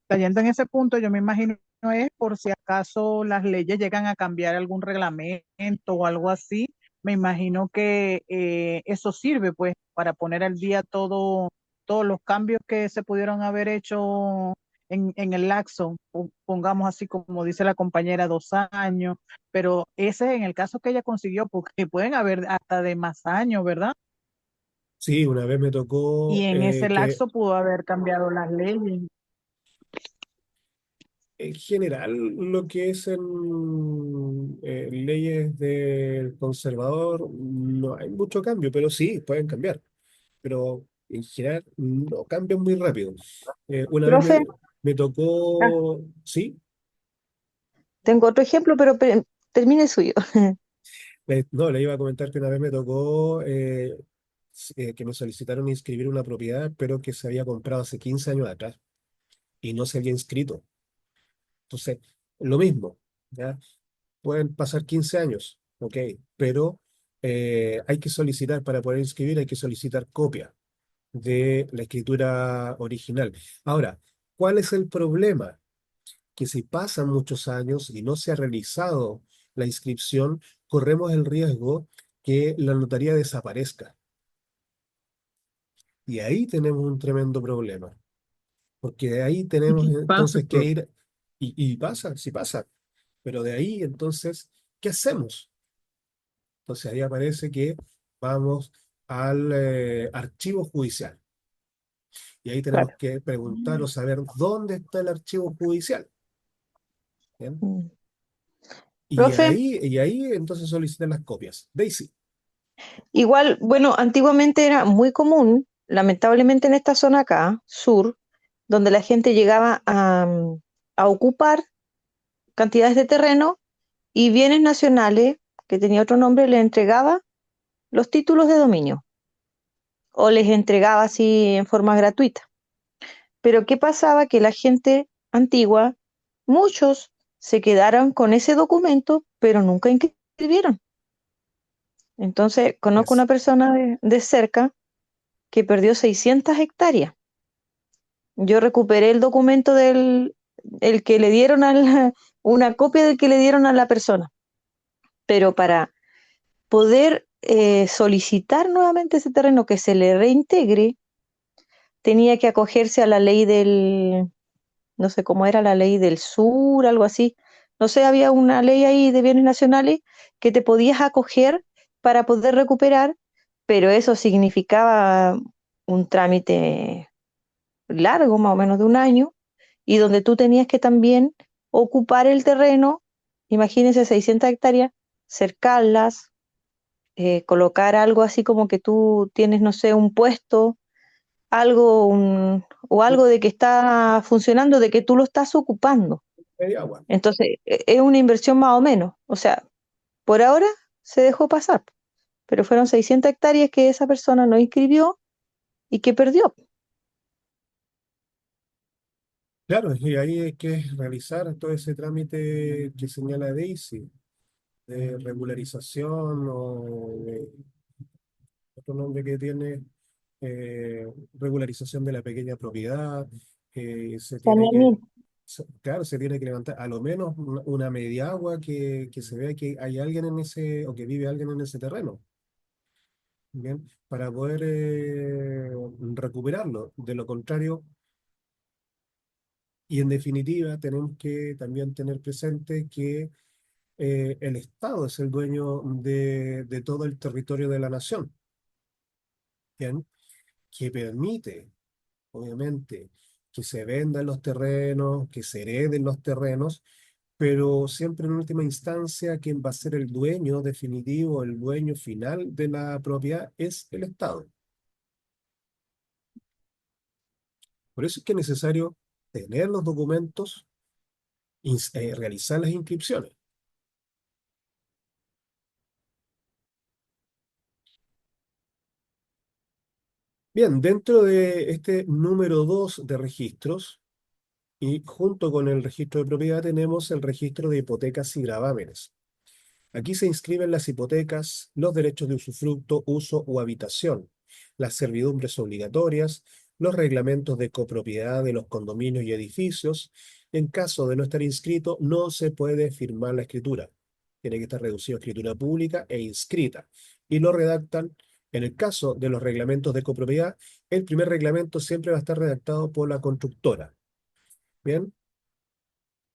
cayendo en ese punto, yo me imagino es por si acaso las leyes llegan a cambiar algún reglamento o algo así, me imagino que eso sirve pues para poner al día todos los cambios que se pudieron haber hecho en el lapso, pongamos así como dice la compañera, 2 años, pero ese es en el caso que ella consiguió, porque pueden haber hasta de más años, ¿verdad? Sí, una vez me Y tocó en ese que lapso pudo haber cambiado las leyes. en general lo que es en leyes del conservador no hay mucho cambio, pero sí, pueden cambiar. Pero en general no cambian muy rápido. Una vez Profe, me ah, tocó, sí, tengo otro ejemplo, pero termine el suyo. no, le iba a comentar que una vez me tocó que me solicitaron inscribir una propiedad, pero que se había comprado hace 15 años atrás y no se había inscrito. Entonces, lo mismo, ¿ya? Pueden pasar 15 años, ok, pero hay que solicitar, para poder inscribir, hay que solicitar copia de la escritura original. Ahora, ¿cuál es el problema? Que si pasan muchos años y no se ha realizado la inscripción, corremos el riesgo que la notaría desaparezca. Y ahí tenemos un tremendo problema, porque de ahí ¿Y tenemos qué pasa, entonces que profe? ir, y pasa, sí pasa, pero de ahí entonces, ¿qué hacemos? Entonces ahí aparece que vamos al archivo judicial. Y ahí tenemos Claro. que preguntar o saber dónde está el archivo judicial. ¿Bien? Mm. Y Profe, ahí entonces solicitan las copias. Daisy. igual, bueno, antiguamente era muy común, lamentablemente en esta zona acá, sur, donde la gente llegaba a ocupar cantidades de terreno y bienes nacionales, que tenía otro nombre, le entregaba los títulos de dominio o les entregaba así en forma gratuita. Pero ¿qué pasaba? Que la gente antigua, muchos se quedaron con ese documento, pero nunca inscribieron. Entonces, conozco una Yes. persona de cerca que perdió 600 hectáreas. Yo recuperé el documento el que le dieron una copia del que le dieron a la persona, pero para poder solicitar nuevamente ese terreno que se le reintegre, tenía que acogerse a la ley no sé cómo era, la ley del sur, algo así. No sé, había una ley ahí de bienes nacionales que te podías acoger para poder recuperar, pero eso significaba un trámite largo, más o menos de un año, y donde tú tenías que también ocupar el terreno, imagínense 600 hectáreas, cercarlas, colocar algo así como que tú tienes, no sé, un puesto, o algo de que está funcionando, de que tú lo estás ocupando. Media agua. Entonces, es una inversión más o menos. O sea, por ahora se dejó pasar, pero fueron 600 hectáreas que esa persona no inscribió y que perdió. Claro, y ahí hay que realizar todo ese trámite que señala Daisy, de regularización o de otro nombre que tiene, regularización de la pequeña propiedad. Se tiene que, Saneamiento. claro, se tiene que levantar a lo menos una media agua que se vea que hay alguien en ese, o que vive alguien en ese terreno, ¿bien? Para poder recuperarlo. De lo contrario, y en definitiva, tenemos que también tener presente que el Estado es el dueño de todo el territorio de la nación, ¿bien? Que permite, obviamente, que se vendan los terrenos, que se hereden los terrenos, pero siempre en última instancia quien va a ser el dueño definitivo, el dueño final de la propiedad es el Estado. Por eso es que es necesario tener los documentos, realizar las inscripciones. Bien, dentro de este número 2 de registros, y junto con el registro de propiedad tenemos el registro de hipotecas y gravámenes. Aquí se inscriben las hipotecas, los derechos de usufructo, uso o habitación, las servidumbres obligatorias, los reglamentos de copropiedad de los condominios y edificios. En caso de no estar inscrito, no se puede firmar la escritura. Tiene que estar reducido a escritura pública e inscrita. Y lo redactan, en el caso de los reglamentos de copropiedad, el primer reglamento siempre va a estar redactado por la constructora. ¿Bien?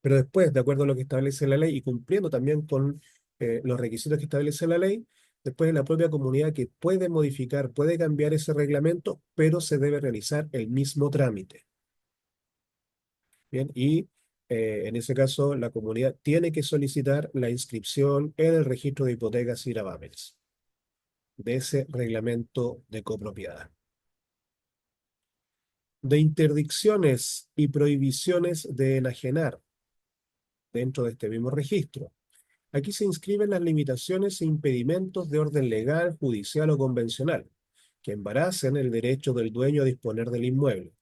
Pero después, de acuerdo a lo que establece la ley y cumpliendo también con los requisitos que establece la ley, después es la propia comunidad que puede modificar, puede cambiar ese reglamento, pero se debe realizar el mismo trámite. Bien, y en ese caso la comunidad tiene que solicitar la inscripción en el registro de hipotecas y gravámenes de ese reglamento de copropiedad. De interdicciones y prohibiciones de enajenar dentro de este mismo registro. Aquí se inscriben las limitaciones e impedimentos de orden legal, judicial o convencional, que embaracen el derecho del dueño a disponer del inmueble.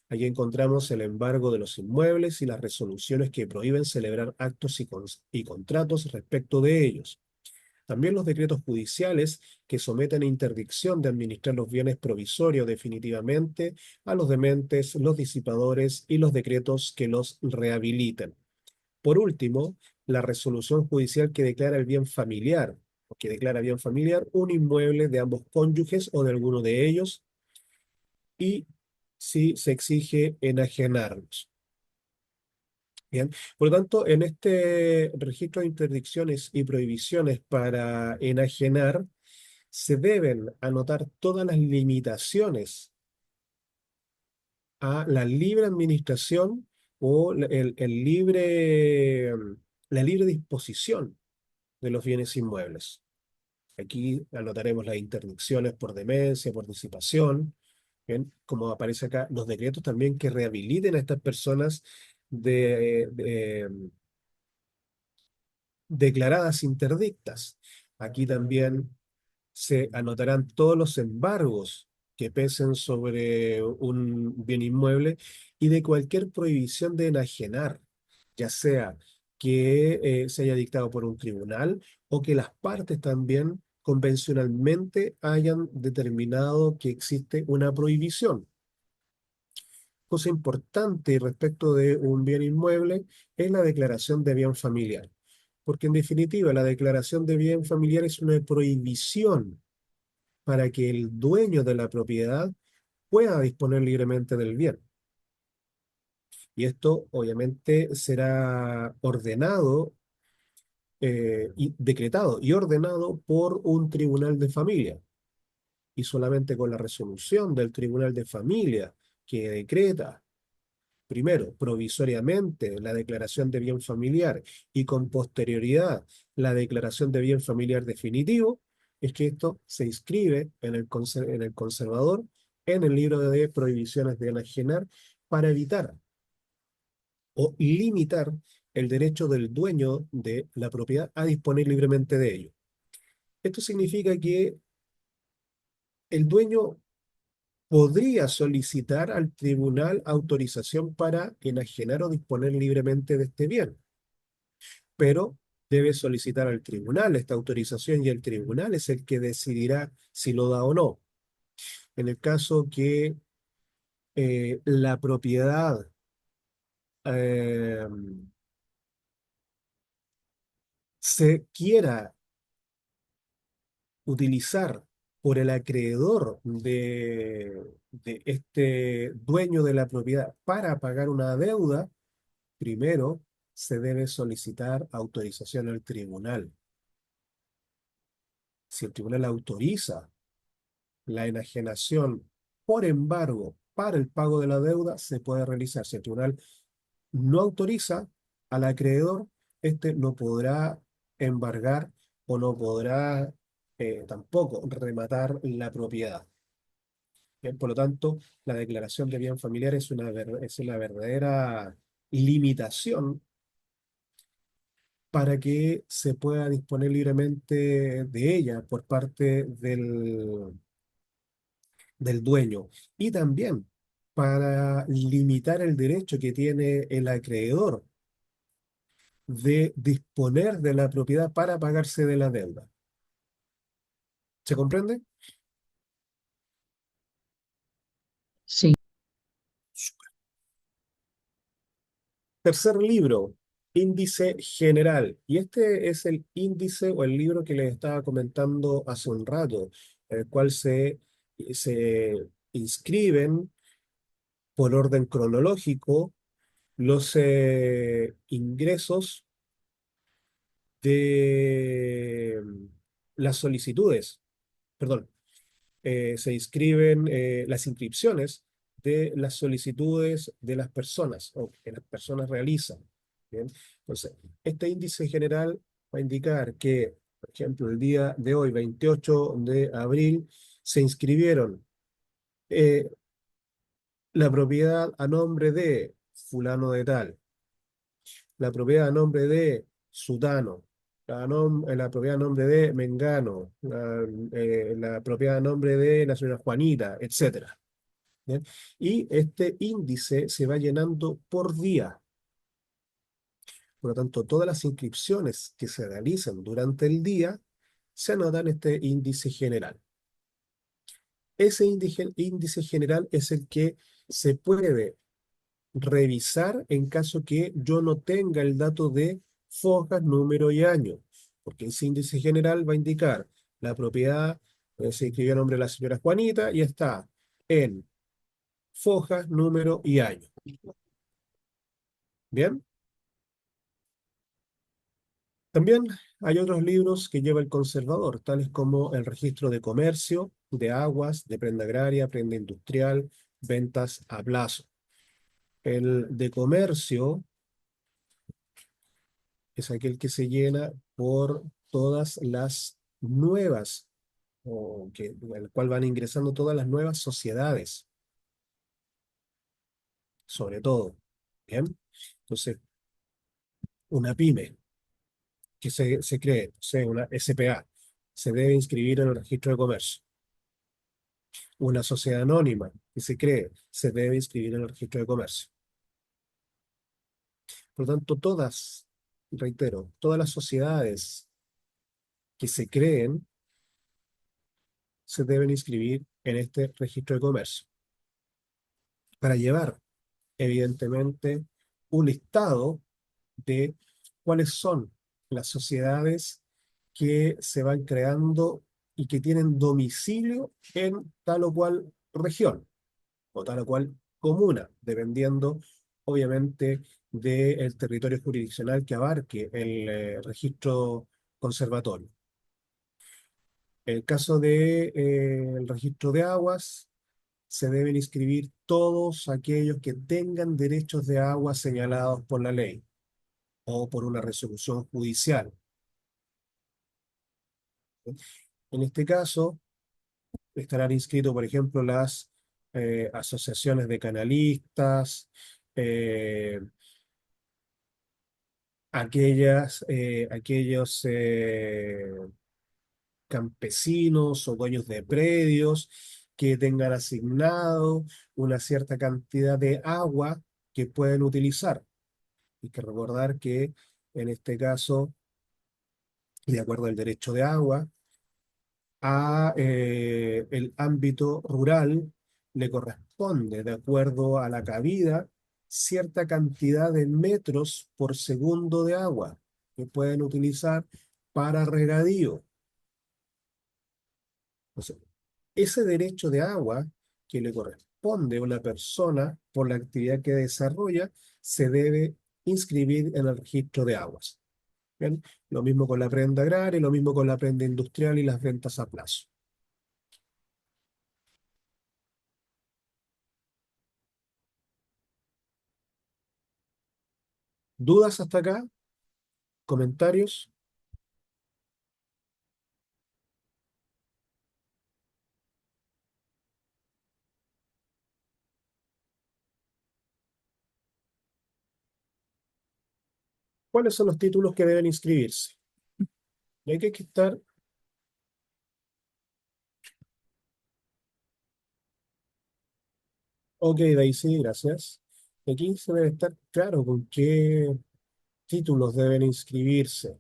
Aquí encontramos el embargo de los inmuebles y las resoluciones que prohíben celebrar actos y contratos respecto de ellos. También los decretos judiciales que someten a interdicción de administrar los bienes provisorios definitivamente a los dementes, los disipadores y los decretos que los rehabiliten. Por último, la resolución judicial que declara el bien familiar, o que declara bien familiar un inmueble de ambos cónyuges o de alguno de ellos, y si se exige enajenarlos. Bien, por lo tanto, en este registro de interdicciones y prohibiciones para enajenar, se deben anotar todas las limitaciones a la libre administración o la libre disposición de los bienes inmuebles. Aquí anotaremos las interdicciones por demencia, por disipación, ¿bien? Como aparece acá, los decretos también que rehabiliten a estas personas declaradas interdictas. Aquí también se anotarán todos los embargos que pesen sobre un bien inmueble y de cualquier prohibición de enajenar, ya sea que se haya dictado por un tribunal o que las partes también convencionalmente hayan determinado que existe una prohibición. Cosa importante respecto de un bien inmueble es la declaración de bien familiar, porque en definitiva la declaración de bien familiar es una prohibición para que el dueño de la propiedad pueda disponer libremente del bien. Y esto obviamente será ordenado y decretado y ordenado por un tribunal de familia. Y solamente con la resolución del tribunal de familia que decreta, primero, provisoriamente la declaración de bien familiar y con posterioridad la declaración de bien familiar definitivo, es que esto se inscribe en el conservador en el libro de prohibiciones de enajenar para evitar o limitar el derecho del dueño de la propiedad a disponer libremente de ello. Esto significa que el dueño podría solicitar al tribunal autorización para enajenar o disponer libremente de este bien, pero debe solicitar al tribunal esta autorización y el tribunal es el que decidirá si lo da o no. En el caso que la propiedad eh, se quiera utilizar por el acreedor de este dueño de la propiedad para pagar una deuda, primero se debe solicitar autorización al tribunal. Si el tribunal autoriza la enajenación por embargo para el pago de la deuda, se puede realizar. Si el tribunal no autoriza al acreedor, este no podrá embargar o no podrá tampoco rematar la propiedad. Bien, por lo tanto, la declaración de bien familiar es una verdadera limitación para que se pueda disponer libremente de ella por parte del dueño. Y también para limitar el derecho que tiene el acreedor de disponer de la propiedad para pagarse de la deuda. ¿Se comprende? Sim. Tercer libro, índice general. Y este es el índice o el libro que les estaba comentando hace un rato, el cual se inscriben por orden cronológico los ingresos de las solicitudes, perdón, se inscriben las inscripciones de las solicitudes de las personas o que las personas realizan. ¿Bien? Entonces, este índice general va a indicar que, por ejemplo, el día de hoy, 28 de abril, se inscribieron eh, la propiedad a nombre de fulano de tal, la propiedad a nombre de sutano, la propiedad a nombre de mengano, la propiedad a nombre de la señora Juanita, etcétera. ¿Bien? Y este índice se va llenando por día. Por lo tanto, todas las inscripciones que se realizan durante el día se anotan en este índice general. Ese índice general es el que se puede revisar en caso que yo no tenga el dato de fojas, número y año, porque ese índice general va a indicar la propiedad, se inscribió a nombre de la señora Juanita y está en fojas, número y año. ¿Bien? También Hay otros libros que lleva el conservador, tales como el registro de comercio, de aguas, de prenda agraria, prenda industrial, ventas a plazo. El de comercio es aquel que se llena por todas las nuevas, el cual van ingresando todas las nuevas sociedades, sobre todo. Bien, entonces, una pyme que se cree, o sea, una SPA, se debe inscribir en el registro de comercio. Una sociedad anónima que se cree, se debe inscribir en el registro de comercio. Por lo tanto, todas, reitero, todas las sociedades que se creen se deben inscribir en este registro de comercio para llevar, evidentemente, un listado de cuáles son las sociedades que se van creando y que tienen domicilio en tal o cual región o tal o cual comuna, dependiendo, obviamente, del territorio jurisdiccional que abarque el registro conservatorio. En el caso del registro de aguas, se deben inscribir todos aquellos que tengan derechos de agua señalados por la ley o por una resolución judicial. En este caso, estarán inscritos, por ejemplo, las asociaciones de canalistas, eh, aquellos campesinos o dueños de predios que tengan asignado una cierta cantidad de agua que pueden utilizar. Hay que recordar que en este caso, de acuerdo al derecho de agua, a el ámbito rural le corresponde, de acuerdo a la cabida, cierta cantidad de metros por segundo de agua que pueden utilizar para regadío. O sea, ese derecho de agua que le corresponde a una persona por la actividad que desarrolla se debe inscribir en el registro de aguas. ¿Bien? Lo mismo con la prenda agraria, lo mismo con la prenda industrial y las ventas a plazo. ¿Dudas hasta acá? ¿Comentarios? ¿Cuáles son los títulos que deben inscribirse? Y hay que estar, ok, Daisy, gracias. Aquí se debe estar claro con qué títulos deben inscribirse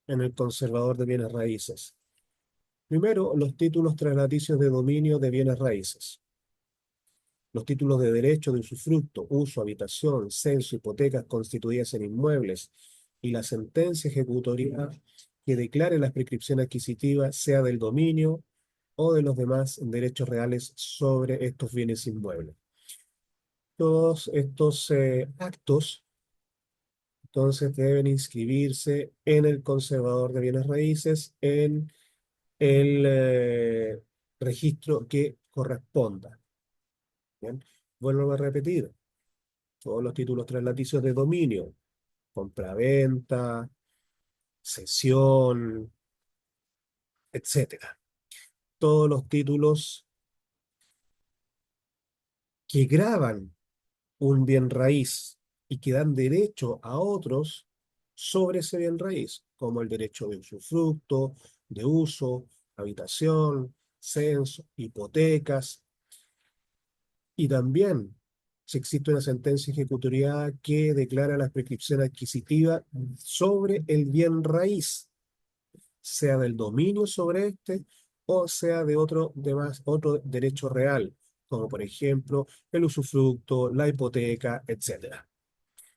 en el conservador de bienes raíces. Primero, los títulos translaticios de dominio de bienes raíces. Los títulos de derecho de usufructo, uso, habitación, censo, hipotecas constituidas en inmuebles y la sentencia ejecutoria que declare la prescripción adquisitiva sea del dominio o de los demás derechos reales sobre estos bienes inmuebles. Todos estos actos, entonces, deben inscribirse en el conservador de bienes raíces en el registro que corresponda. ¿Bien? Vuelvo a repetir, todos los títulos translaticios de dominio, compraventa, cesión, etcétera. Todos los títulos que graban un bien raíz y que dan derecho a otros sobre ese bien raíz, como el derecho de usufructo, de uso, habitación, censo, hipotecas, y también si existe una sentencia ejecutoriada que declara la prescripción adquisitiva sobre el bien raíz, sea del dominio sobre este o sea de otro derecho real, como por ejemplo el usufructo, la hipoteca, etcétera.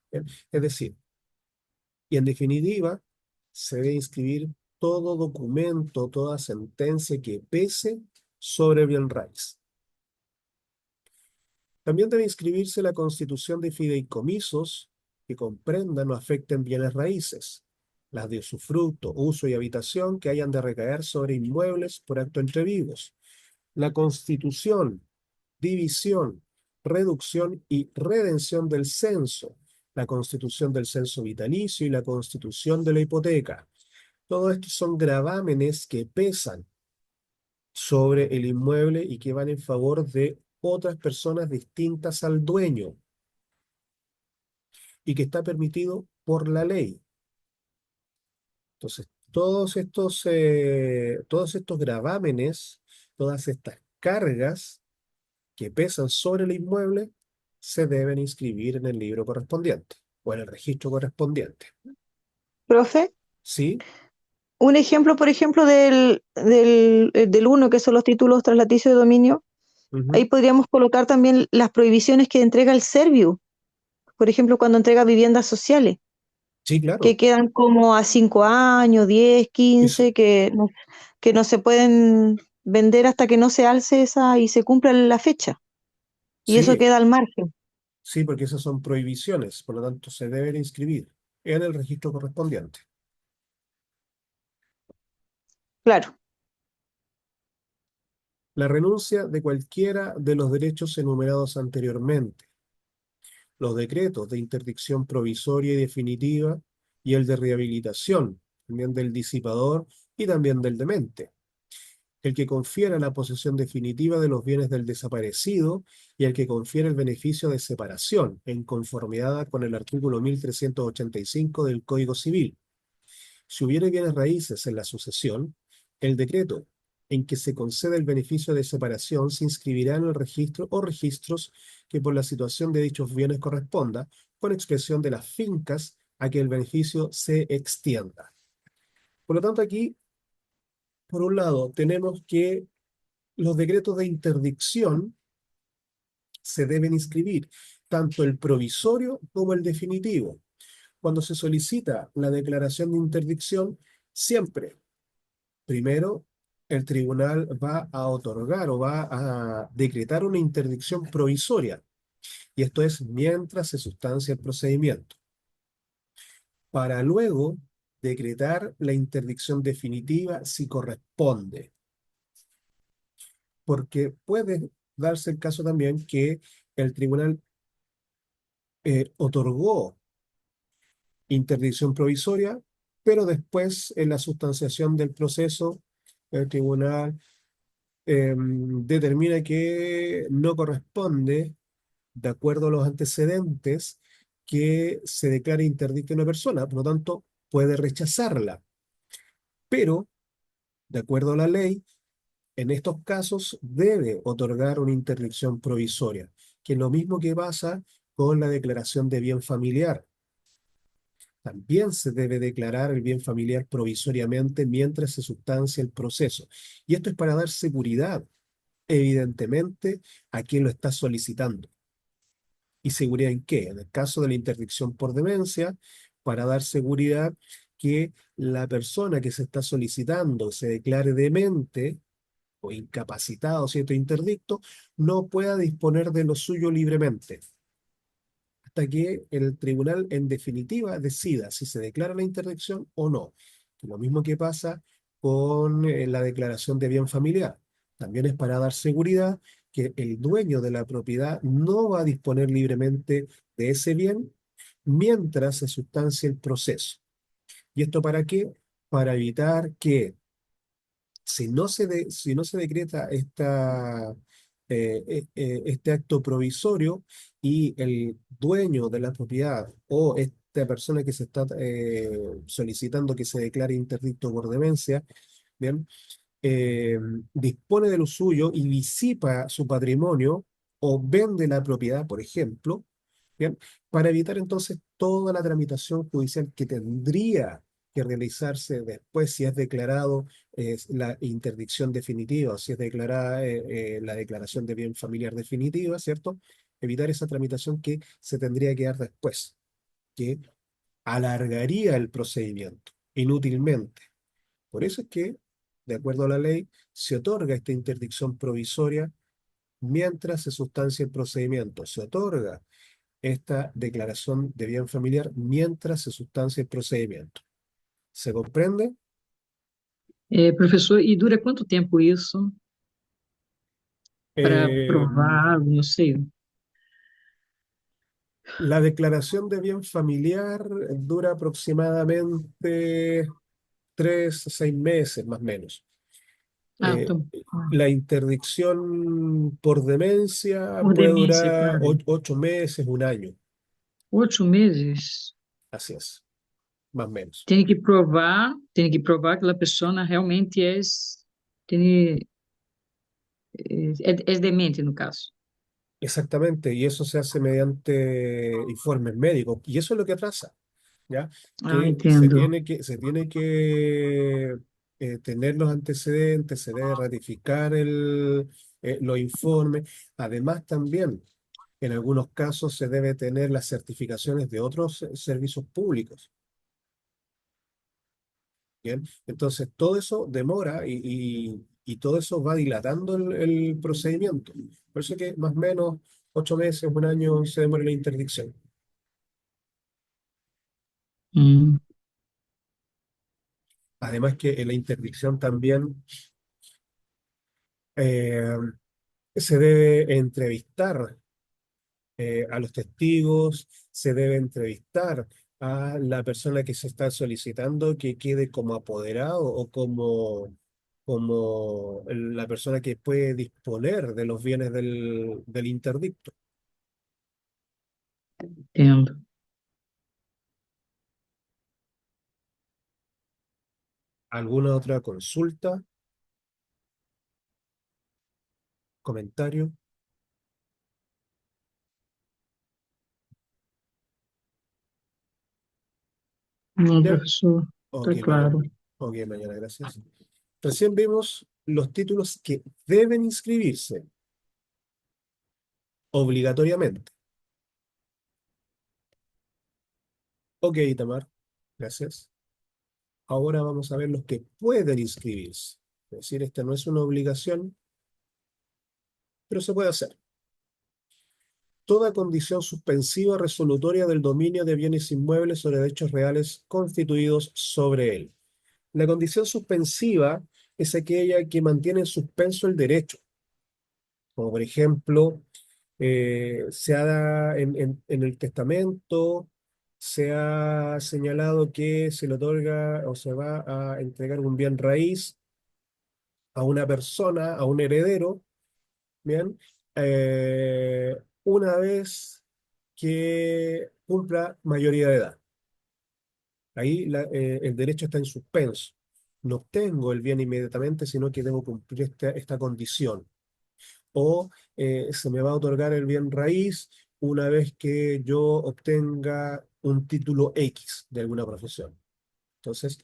¿Bien? Es decir, y en definitiva, se debe inscribir todo documento, toda sentencia que pese sobre el bien raíz. También debe inscribirse la constitución de fideicomisos que comprendan o afecten bienes raíces. las de usufructo, uso y habitación que hayan de recaer sobre inmuebles por acto entre vivos, la constitución, división, reducción y redención del censo, la constitución del censo vitalicio y la constitución de la hipoteca. Todo esto son gravámenes que pesan sobre el inmueble y que van en favor de otras personas distintas al dueño y que está permitido por la ley. Entonces, todos estos gravámenes, todas estas cargas que pesan sobre el inmueble, se deben inscribir en el libro correspondiente o en el registro correspondiente. Profe, ¿Sí? un ejemplo, por ejemplo, del uno, que son los títulos traslaticios de dominio. Ujú. Ahí podríamos colocar también las prohibiciones que entrega el Serviu, por ejemplo, cuando entrega viviendas sociales, Sí, que claro. quedan como a 5 años, 10, Eso, 15, que no se pueden vender hasta que no se alce esa y se cumpla la fecha. Y eso sí, queda al margen. sí, porque esas son prohibiciones, por lo tanto se deben inscribir en el registro correspondiente. Claro. La renuncia de cualquiera de los derechos enumerados anteriormente, los decretos de interdicción provisoria y definitiva y el de rehabilitación, también del disipador y también del demente, el que confiera la posesión definitiva de los bienes del desaparecido y el que confiere el beneficio de separación, en conformidad con el artículo 1385 del Código Civil. Si hubiere bienes raíces en la sucesión, el decreto en que se concede el beneficio de separación se inscribirá en el registro o registros que por la situación de dichos bienes corresponda, con expresión de las fincas a que el beneficio se extienda. Por lo tanto, aquí, por un lado, tenemos que los decretos de interdicción se deben inscribir, tanto el provisorio como el definitivo. Cuando se solicita la declaración de interdicción, siempre, primero, el tribunal va a otorgar o va a decretar una interdicción provisoria, y esto es mientras se sustancia el procedimiento, para luego decretar la interdicción definitiva si corresponde, porque puede darse el caso también que el tribunal otorgó interdicción provisoria, pero después en la sustanciación del proceso, el tribunal determina que no corresponde, de acuerdo a los antecedentes, que se declare interdicta una persona, por lo tanto, puede rechazarla. Pero, de acuerdo a la ley, en estos casos debe otorgar una interdicción provisoria, que es lo mismo que pasa con la declaración de bien familiar. También se debe declarar el bien familiar provisoriamente mientras se sustancia el proceso. Y esto es para dar seguridad, evidentemente, a quien lo está solicitando. ¿Y seguridad en qué? En el caso de la interdicción por demencia, para dar seguridad que la persona que se está solicitando se declare demente o incapacitado, ¿cierto? Interdicto, no pueda disponer de lo suyo libremente, hasta que el tribunal en definitiva decida si se declara la interdicción o no. Lo mismo que pasa con la declaración de bien familiar. También es para dar seguridad que el dueño de la propiedad no va a disponer libremente de ese bien mientras se sustancie el proceso. ¿Y esto para qué? Para evitar que si no se decreta este acto provisorio y el dueño de la propiedad o esta persona que se está solicitando que se declare interdicto por demencia, ¿bien? eh, dispone de lo suyo y disipa su patrimonio o vende la propiedad, por ejemplo, ¿bien? Para evitar entonces toda la tramitación judicial que tendría que realizarse después si es declarado la interdicción definitiva o si es declarada la declaración de bien familiar definitiva, ¿cierto? Evitar esa tramitación que se tendría que dar después, que alargaría el procedimiento inútilmente. Por eso es que, de acuerdo a la ley, se otorga esta interdicción provisoria mientras se sustancia el procedimiento. Se otorga esta declaración de bien familiar mientras se sustancia el procedimiento. ¿Se comprende? Professor, e dura quanto tempo isso para Eh, provar algo? Não sei. la declaración de bien familiar dura aproximadamente 3 a 6 meses, más o menos. Ah, Eh, tá. la interdicción por demencia Por puede demência, durar claro. 8 meses, un año. 8 meses. Así es, más o menos. Tem que provar que a pessoa realmente tem, é demente, no caso. Exactamente, y eso se hace mediante informes médicos, y eso es lo que atrasa, ¿ya? Ah, Que entendo. se tiene que tener los antecedentes, se debe ratificar los informes. Además, también, en algunos casos, se debe tener las certificaciones de otros servicios públicos, ¿bien? Entonces, todo eso demora y todo eso va dilatando el procedimiento. Por eso que más o menos 8 meses, un año se demora la interdicción. Hum, Además que en la interdicción también eh, se debe entrevistar a los testigos, se debe entrevistar a la persona que se está solicitando que quede como apoderado o como la persona que puede disponer de los bienes del interdicto. entendo. ¿Alguna otra consulta, comentario? Não, Bien. professor, Ok, está mañana. claro. Ok, mañana, gracias. Recién vimos los títulos que deben inscribirse obligatoriamente. Ok, Itamar, gracias. Ahora vamos a ver los que pueden inscribirse. Es decir, esta no es una obligación, pero se puede hacer. Toda condición suspensiva resolutoria del dominio de bienes inmuebles o de derechos reales constituidos sobre él. La condición suspensiva es aquella que mantiene en suspenso el derecho, como por ejemplo, se ha en el testamento, se ha señalado que se le otorga o se va a entregar un bien raíz a una persona, a un heredero, ¿bien? Una vez que cumpla mayoría de edad. Ahí el derecho está en suspenso. No obtengo el bien inmediatamente, sino que debo cumplir esta condición. O se me va a otorgar el bien raíz una vez que yo obtenga un título X de alguna profesión. Entonces,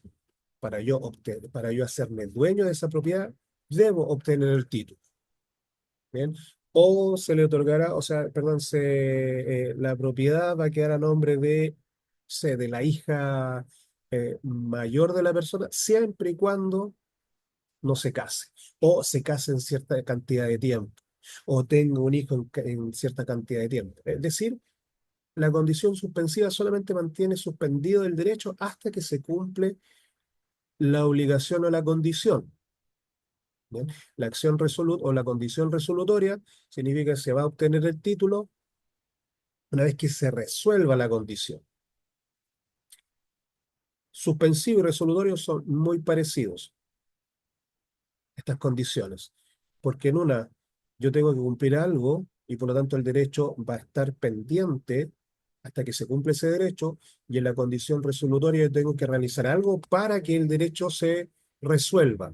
para yo hacerme dueño de esa propiedad, debo obtener el título. ¿Bien? O se le otorgará, o sea, perdón, la propiedad va a quedar a nombre de la hija mayor de la persona, siempre y cuando no se case, o se case en cierta cantidad de tiempo, o tenga un hijo en cierta cantidad de tiempo. Es decir, la condición suspensiva solamente mantiene suspendido el derecho hasta que se cumple la obligación o la condición. ¿Bien? La acción o la condición resolutoria significa que se va a obtener el título una vez que se resuelva la condición. Suspensivo y resolutorio son muy parecidos, estas condiciones, porque en una yo tengo que cumplir algo y por lo tanto el derecho va a estar pendiente hasta que se cumpla ese derecho, y en la condición resolutoria yo tengo que realizar algo para que el derecho se resuelva.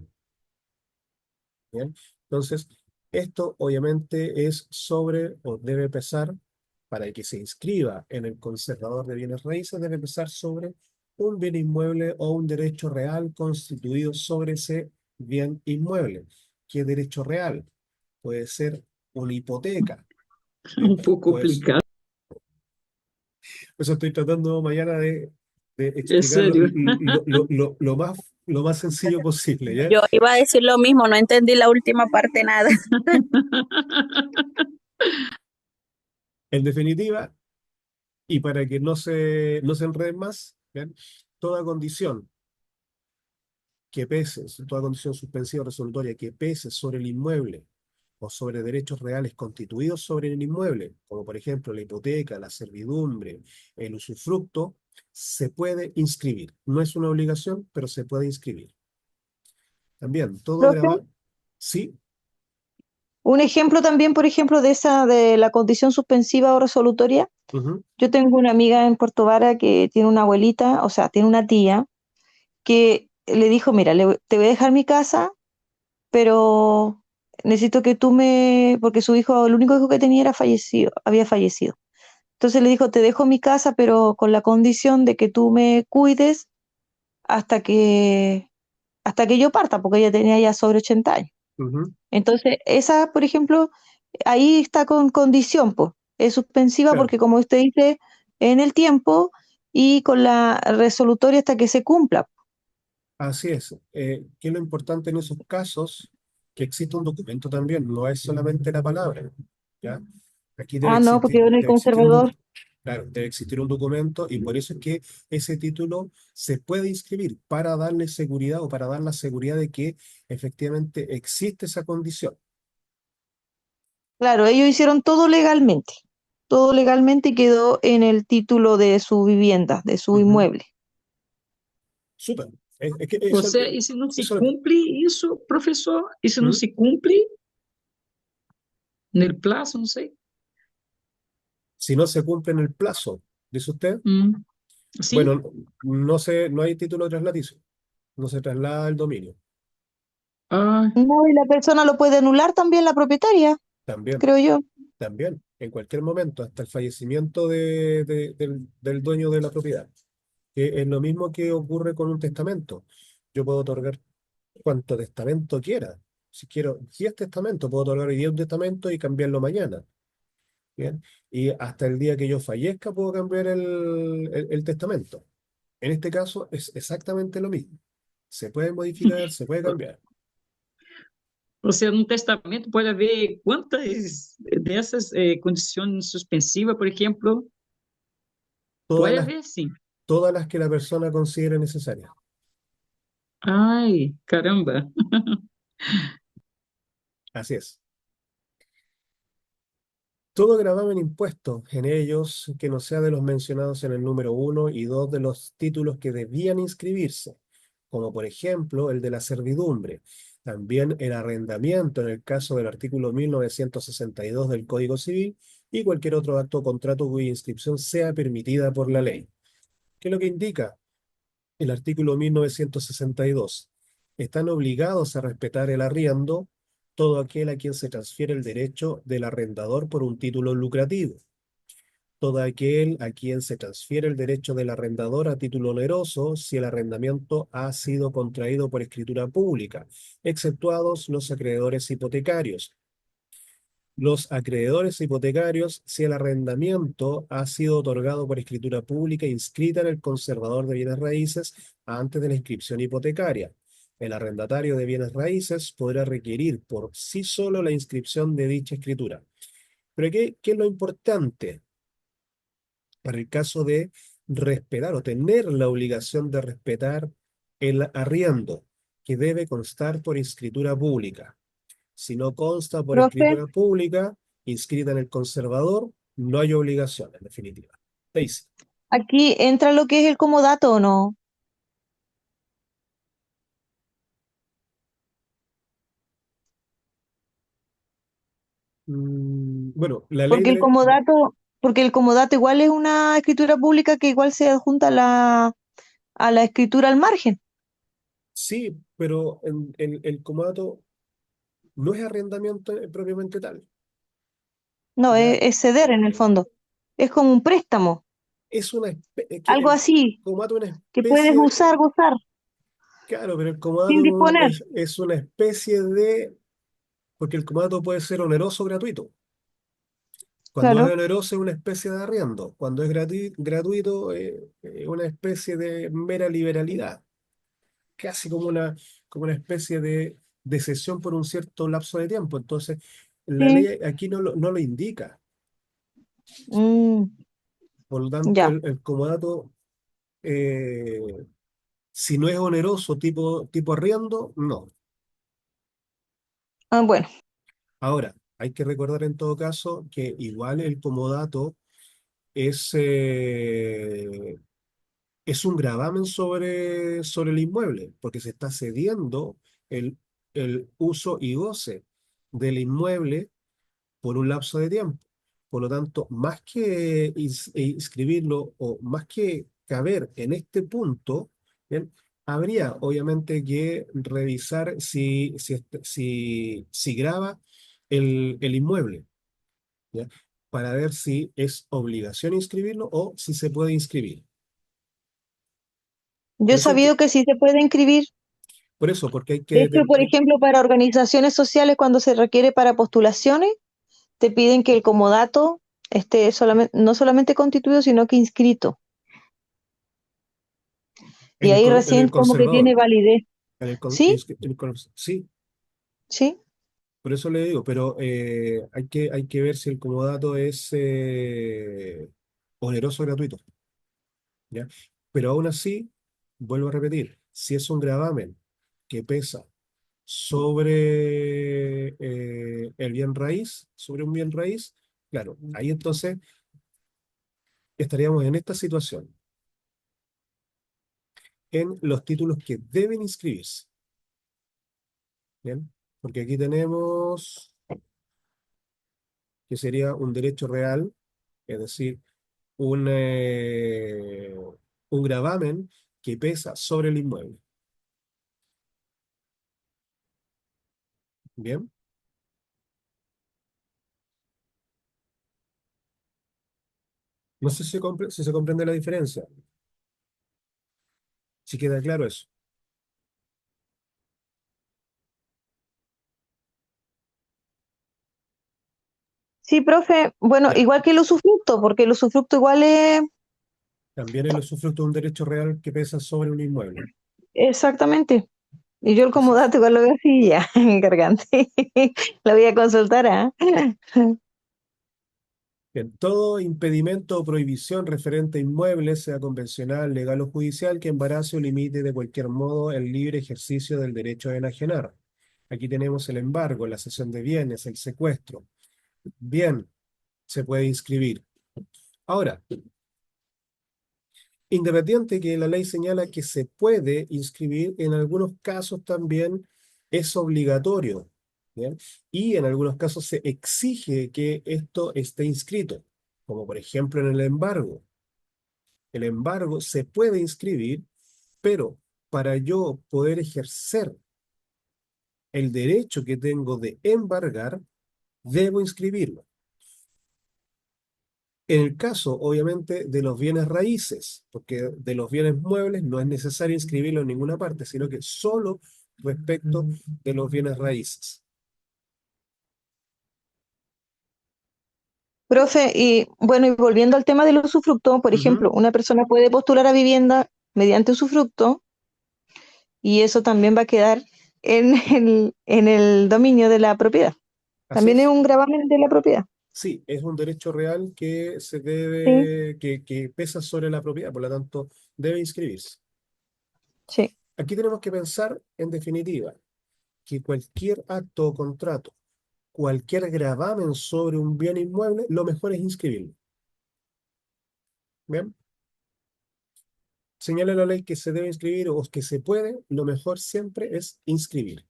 ¿Bien? Entonces, esto obviamente es sobre, o debe pesar, para el que se inscriba en el conservador de bienes raíces, debe pesar sobre un bien inmueble o un derecho real constituido sobre ese bien inmueble. ¿Qué derecho real? Puede ser una hipoteca. ¿Bien? Um pouco Pues, complicado. por eso estoy tratando mañana de É explicarlo sério. lo más sencillo posible, ¿ya? Yo iba a decir lo mismo, no entendí la última parte nada. En definitiva, y para que no se enreden más, ¿bien? Toda condición que pese, toda condición suspensiva o resolutoria que pese sobre el inmueble o sobre derechos reales constituidos sobre el inmueble, como por ejemplo la hipoteca, la servidumbre, el usufructo, se puede inscribir. No es una obligación, pero se puede inscribir. También, todo Profe, grabado. Sí. un ejemplo también, por ejemplo, de esa, de la condición suspensiva o resolutoria. Ujú, Yo tengo una amiga en Puerto Vara que tiene una abuelita, o sea, tiene una tía que le dijo, mira, te voy a dejar mi casa, pero necesito que tú porque su hijo, el único hijo que tenía era fallecido, había fallecido. Entonces le dijo, te dejo mi casa, pero con la condición de que tú me cuides hasta que, hasta que yo parta, porque ella tenía ya sobre 80 años. ujú. Entonces, esa, por ejemplo, ahí está con condición, pues. Es suspensiva Claro, porque, como usted dice, en el tiempo y con la resolutoria hasta que se cumpla. así es. ¿Qué es lo importante en esos casos? Que existe un documento también, no es solamente la palabra, ¿ya? Aquí Ah, no, porque en el debe existir un conservador. documento. Claro, debe existir un documento y por eso es que ese título se puede inscribir para darle seguridad o para dar la seguridad de que efectivamente existe esa condición. Claro, ellos hicieron todo legalmente y quedó en el título de su vivienda, de su Ujú. inmueble. Súper. Es que O sea, e se não se eso, cumpre isso, professor? E se não ¿Mm? se cumpre no prazo, não sei. Si no se cumple en el plazo, dice usted, Sim? bueno, no hay título traslaticio, no se traslada el dominio. Ah, No, y la persona lo puede anular también, la propietaria, También, creo yo. también, en cualquier momento, hasta el fallecimiento del dueño de la propiedad. Que es lo mismo que ocurre con un testamento. Yo puedo otorgar cuanto testamento quiera. Si quiero 10 testamentos, puedo otorgar hoy día un testamento y cambiarlo mañana. ¿Bien? Y hasta el día que yo fallezca puedo cambiar el testamento. En este caso es exactamente lo mismo. Se puede modificar, se puede cambiar. ou seja, no testamento pode haver quantas dessas condições suspensivas, por exemplo, Todas pode las, haver sim. todas las que la persona considere necesarias. Ai, caramba. Así es. Todo gravamen impuesto en ellos que no sea de los mencionados en el número 1 y 2 de los títulos que debían inscribirse, como por ejemplo el de la servidumbre. También el arrendamiento en el caso del artículo 1962 del Código Civil y cualquier otro acto o contrato cuya inscripción sea permitida por la ley. ¿Qué es lo que indica el artículo 1962? Están obligados a respetar el arriendo todo aquel a quien se transfiere el derecho del arrendador por un título lucrativo, todo aquel a quien se transfiere el derecho del arrendador a título oneroso si el arrendamiento ha sido contraído por escritura pública, exceptuados los acreedores hipotecarios. Los acreedores hipotecarios si el arrendamiento ha sido otorgado por escritura pública inscrita en el conservador de bienes raíces antes de la inscripción hipotecaria. El arrendatario de bienes raíces podrá requerir por sí solo la inscripción de dicha escritura. Pero ¿qué es lo importante para el caso de respetar o tener la obligación de respetar el arriendo, que debe constar por escritura pública? Si no consta por Profe, escritura pública, inscrita en el conservador, no hay obligación, en definitiva. Daisy. aquí entra lo que es el comodato o no, Bueno, la ley porque el debe. comodato, porque el comodato igual es una escritura pública que igual se adjunta a la escritura al margen. Sí, pero el comodato no es arrendamiento propiamente tal. No, ¿Ya? es ceder en el fondo. Es como un préstamo, Es algo el así, comodato es una que puedes especie. usar, gozar, Claro, pero el sin comodato disponer. es una especie de. Porque el comodato puede ser oneroso o gratuito. Cuando es Claro. oneroso es una especie de arriendo. Cuando es gratuito es una especie de mera liberalidad. Casi como una especie de cesión por un cierto lapso de tiempo. Entonces, la Sí. ley aquí no lo indica. Mm, Por lo tanto, ya. el comodato eh, Si no es oneroso tipo arriendo, no. Ah, bueno, Ahora, hay que recordar en todo caso que igual el comodato es, eh, es un gravamen sobre el inmueble, porque se está cediendo el, el uso y goce del inmueble por un lapso de tiempo. Por lo tanto, más que inscribirlo o más que caber en este punto, ¿bien? Habría obviamente que revisar si grava el inmueble, ¿ya? Para ver si es obligación inscribirlo o si se puede inscribir. yo Por he eso hay que, sabido que sí se puede inscribir. por eso, porque hay De que, hecho, por ejemplo, para organizaciones sociales, cuando se requiere para postulaciones, te piden que el comodato esté solamente, no solamente constituido, sino que inscrito. Y ahí en recién el como que tiene conservador, validez. ¿Sí? sí, ¿Sí? por eso le digo, pero hay que ver si el comodato es oneroso o gratuito, ¿ya? Pero aún así, vuelvo a repetir, si es un gravamen que pesa sobre el bien raíz, sobre un bien raíz, claro, ahí entonces estaríamos en esta situación, en los títulos que deben inscribirse, ¿bien? Porque aquí tenemos que sería un derecho real, es decir, un, eh, un gravamen que pesa sobre el inmueble. Bien, no sé si se comprende la diferencia, si queda claro eso. Sí, profe. Bueno, Ya, igual que el usufructo, porque el usufructo igual es también el usufructo de un derecho real que pesa sobre un inmueble. exactamente. Y yo el Así es. comodato igual lo veo así ya, cargante. Lo voy a consultar, ¿ah? Bien, todo impedimento o prohibición referente a inmuebles, sea convencional, legal o judicial, que embarace o limite de cualquier modo el libre ejercicio del derecho a enajenar. Aquí tenemos el embargo, la cesión de bienes, el secuestro. Bien, se puede inscribir. Ahora, independiente que la ley señala que se puede inscribir, en algunos casos también es obligatorio, ¿bien? Y en algunos casos se exige que esto esté inscrito, como por ejemplo en el embargo. El embargo se puede inscribir, pero para yo poder ejercer el derecho que tengo de embargar, debo inscribirlo. En el caso, obviamente, de los bienes raíces, porque de los bienes muebles no es necesario inscribirlo en ninguna parte, sino que solo respecto de los bienes raíces. Profe, y bueno, y volviendo al tema del usufructo, por Ujú. ejemplo, una persona puede postular a vivienda mediante usufructo y eso también va a quedar en el dominio de la propiedad. Así También es es. un gravamen de la propiedad. Sí, es un derecho real que se Sí, debe, que pesa sobre la propiedad, por lo tanto, debe inscribirse. sí, Aquí tenemos que pensar, en definitiva, que cualquier acto o contrato, cualquier gravamen sobre un bien inmueble, lo mejor es inscribirlo. ¿Bien? Señala la ley que se debe inscribir o que se puede, lo mejor siempre es inscribir.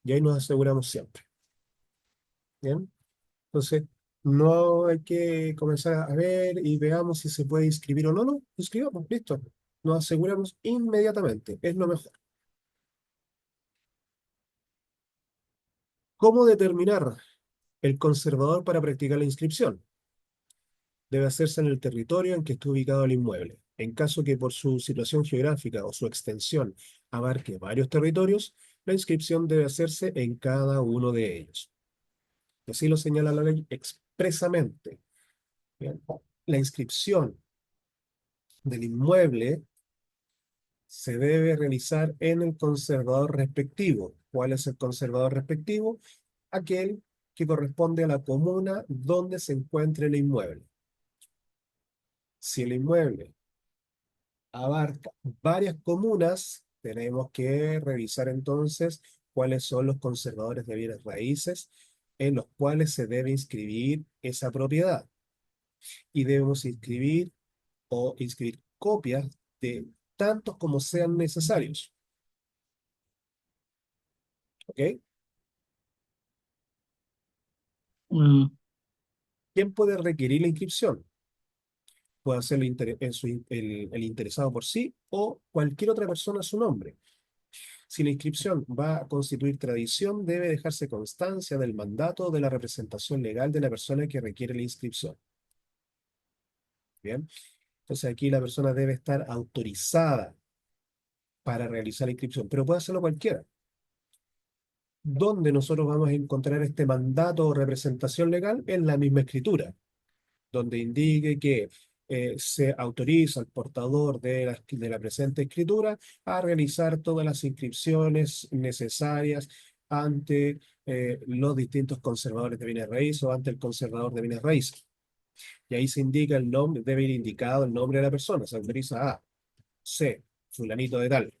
Y ahí nos aseguramos siempre. ¿Bien? Entonces, no hay que comenzar a ver y veamos si se puede inscribir o no. No, inscribamos, listo. Nos aseguramos inmediatamente. Es lo mejor. ¿Cómo determinar el conservador para practicar la inscripción? Debe hacerse en el territorio en que esté ubicado el inmueble. En caso que por su situación geográfica o su extensión abarque varios territorios, la inscripción debe hacerse en cada uno de ellos. Así lo señala la ley expresamente. Bien. La inscripción del inmueble se debe realizar en el conservador respectivo. ¿Cuál es el conservador respectivo? Aquel que corresponde a la comuna donde se encuentre el inmueble. Si el inmueble abarca varias comunas, tenemos que revisar entonces cuáles son los conservadores de bienes raíces en los cuales se debe inscribir esa propiedad. Y debemos inscribir o inscribir copias de tantos como sean necesarios. ¿Ok? Mm, ¿Quién puede requerir la inscripción? Puede hacerlo el interesado por sí o cualquier otra persona a su nombre. Si la inscripción va a constituir tradición, debe dejarse constancia del mandato de la representación legal de la persona que requiere la inscripción. Bien, entonces aquí la persona debe estar autorizada para realizar la inscripción, pero puede hacerlo cualquiera. ¿Dónde nosotros vamos a encontrar este mandato o representación legal? En la misma escritura, donde indique que se autoriza al portador de la presente escritura a realizar todas las inscripciones necesarias ante los distintos conservadores de bienes raíces o ante el conservador de bienes raíces. Y ahí se indica el nombre, debe ir indicado el nombre de la persona, se autoriza a C, fulanito de tal,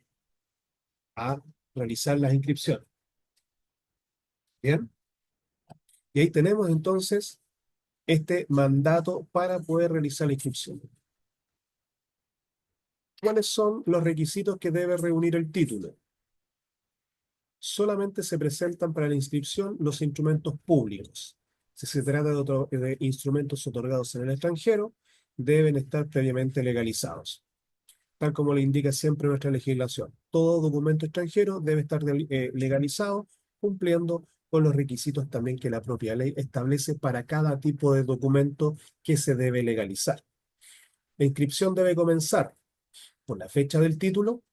a realizar las inscripciones. ¿Bien? Y ahí tenemos entonces este mandato para poder realizar la inscripción. ¿Cuáles son los requisitos que debe reunir el título? Solamente se presentan para la inscripción los instrumentos públicos. Si se trata de instrumentos otorgados en el extranjero, deben estar previamente legalizados, tal como le indica siempre nuestra legislación. Todo documento extranjero debe estar legalizado, cumpliendo con los requisitos también que la propia ley establece para cada tipo de documento que se debe legalizar. La inscripción debe comenzar por la fecha del título,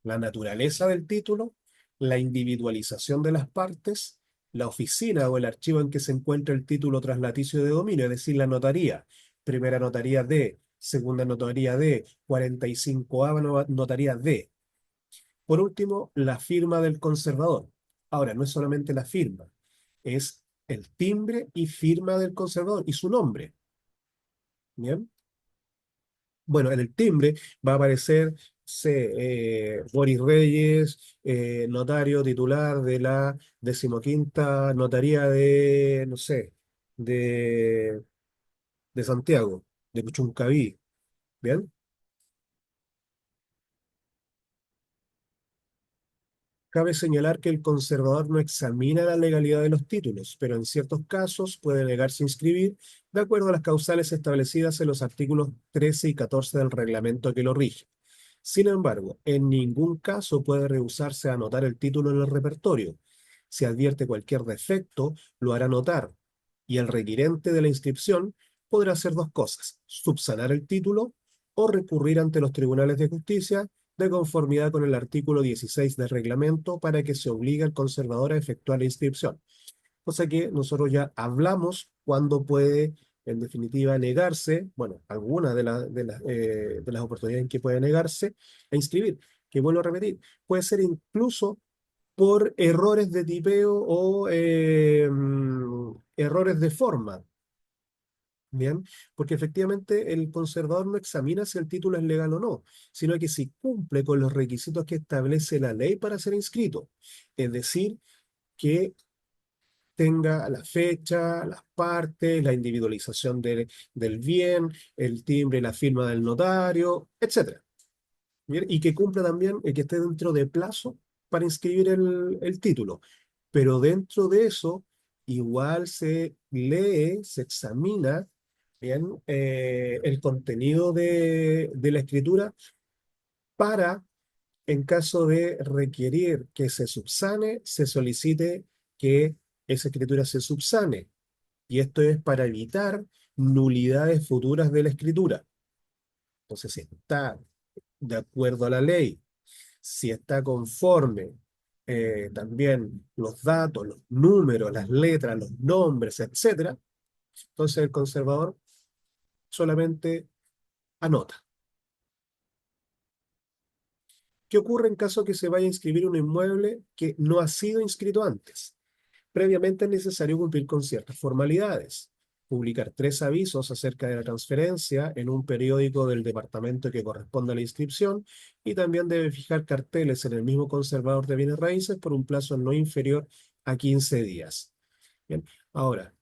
la naturaleza del título, la individualización de las partes, la oficina o el archivo en que se encuentra el título traslaticio de dominio, es decir, la notaría. Primera notaría D, segunda notaría D, 45ª notaría D. Por último, la firma del conservador. Ahora, no es solamente la firma, es el timbre y firma del conservador y su nombre. ¿Bien? Bueno, en el timbre va a aparecer Boris Reyes, notario titular de la 15ª notaría de, no sé, de, de Santiago, de Puchuncaví. ¿Bien? Cabe señalar que el conservador no examina la legalidad de los títulos, pero en ciertos casos puede negarse a inscribir de acuerdo a las causales establecidas en los artículos 13 y 14 del reglamento que lo rige. Sin embargo, en ningún caso puede rehusarse a anotar el título en el repertorio. Si advierte cualquier defecto, lo hará notar, y el requirente de la inscripción podrá hacer dos cosas: subsanar el título o recurrir ante los tribunales de justicia de conformidad con el artículo 16 del reglamento para que se obligue al conservador a efectuar la inscripción. Cosa que nosotros ya hablamos cuando puede, en definitiva, negarse, bueno, alguna de las oportunidades en que puede negarse a inscribir, que vuelvo a repetir, puede ser incluso por errores de tipeo o errores de forma. Bien, porque efectivamente el conservador no examina si el título es legal o no, sino que si cumple con los requisitos que establece la ley para ser inscrito. Es decir, que tenga la fecha, las partes, la individualización del bien, el timbre y la firma del notario, etcétera. Bien, y que cumpla también, que esté dentro de plazo para inscribir el título. Pero dentro de eso, igual se lee, se examina bien, el contenido de la escritura para, en caso de requerir que se subsane, se solicite que esa escritura se subsane. Y esto es para evitar nulidades futuras de la escritura. Entonces, si está de acuerdo a la ley, si está conforme también los datos, los números, las letras, los nombres, etcétera, entonces el conservador solamente anota. ¿Qué ocurre en caso que se vaya a inscribir un inmueble que no ha sido inscrito antes? Previamente es necesario cumplir con ciertas formalidades. publicar 3 avisos acerca de la transferencia en un periódico del departamento que corresponde a la inscripción y también debe fijar carteles en el mismo conservador de bienes raíces por un plazo no inferior a 15 días. Bien, ahora,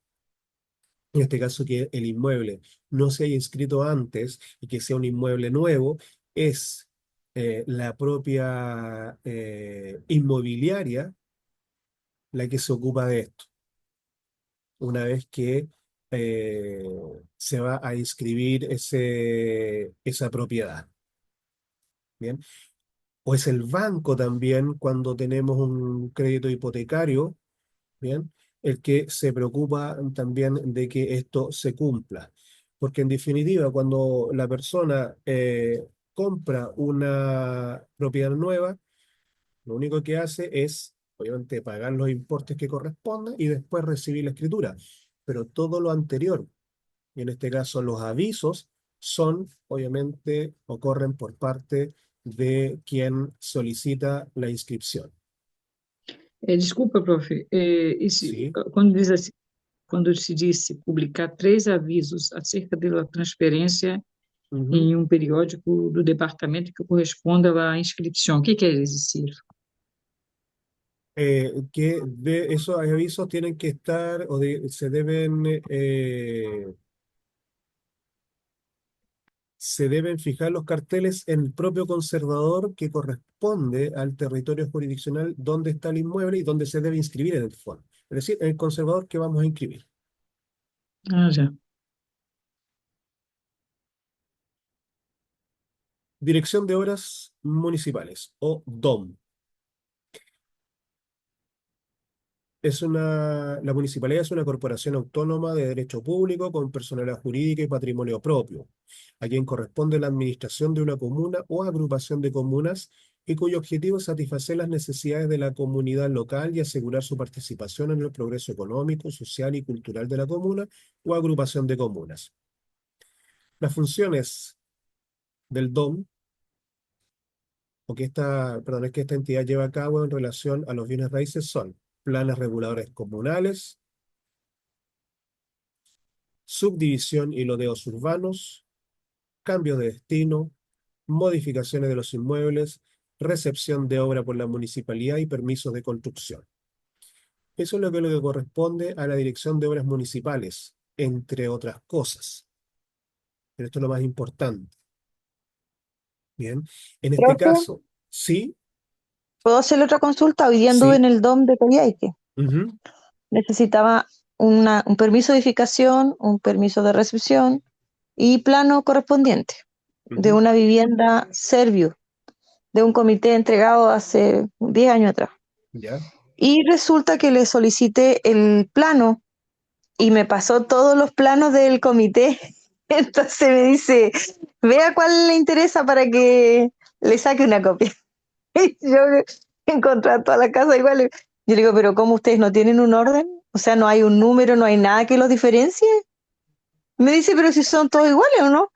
en este caso que el inmueble no se haya inscrito antes y que sea un inmueble nuevo, es la propia inmobiliaria la que se ocupa de esto, una vez que eh, se va a inscribir esa propiedad. Bien, o es el banco también cuando tenemos un crédito hipotecario, bien, el que se preocupa también de que esto se cumpla. Porque en definitiva, cuando la persona compra una propiedad nueva, lo único que hace es, obviamente, pagar los importes que correspondan y después recibir la escritura. Pero todo lo anterior, y en este caso los avisos, son, obviamente, ocurren por parte de quien solicita la inscripción. Desculpa, prof, ¿Sí? quando diz assim, quando se disse publicar 3 avisos acerca da transferência Ujú. em um periódico do departamento que corresponda à inscrição, o que quer dizer? Esos avisos tienen que estar se deben fijar los carteles en el propio conservador que corresponde al territorio jurisdiccional donde está el inmueble y donde se debe inscribir en el fondo. Es decir, en el conservador que vamos a inscribir. Ah, já. Dirección de Obras Municipales o DOM. La municipalidad es una corporación autónoma de derecho público con personalidad jurídica y patrimonio propio, a quien corresponde la administración de una comuna o agrupación de comunas y cuyo objetivo es satisfacer las necesidades de la comunidad local y asegurar su participación en el progreso económico, social y cultural de la comuna o agrupación de comunas. Las funciones del DOM, es que esta entidad lleva a cabo en relación a los bienes raíces son planes reguladores comunales, subdivisión y loteos urbanos, cambios de destino, modificaciones de los inmuebles, recepción de obra por la municipalidad y permisos de construcción. Eso es lo que corresponde a la Dirección de Obras Municipales, entre otras cosas. Pero esto es lo más importante. Bien, en este Profe, caso, sí, ¿puedo hacerle otra consulta? Hoy día anduve sí, en el DOM de Coyhaique. ujú, Necesitaba un permiso de edificación, un permiso de recepción y plano correspondiente de ujú, una vivienda Servio, de un comité entregado hace 10 años atrás. ya, Y resulta que le solicité el plano y me pasó todos los planos del comité. Entonces me dice, vea cuál le interesa para que le saque una copia. Y yo encontré toda la casa igual. Yo le digo, pero ¿cómo ustedes no tienen un orden? O sea, no hay un número, no hay nada que los diferencie. Me dice, pero si son todos iguales o no.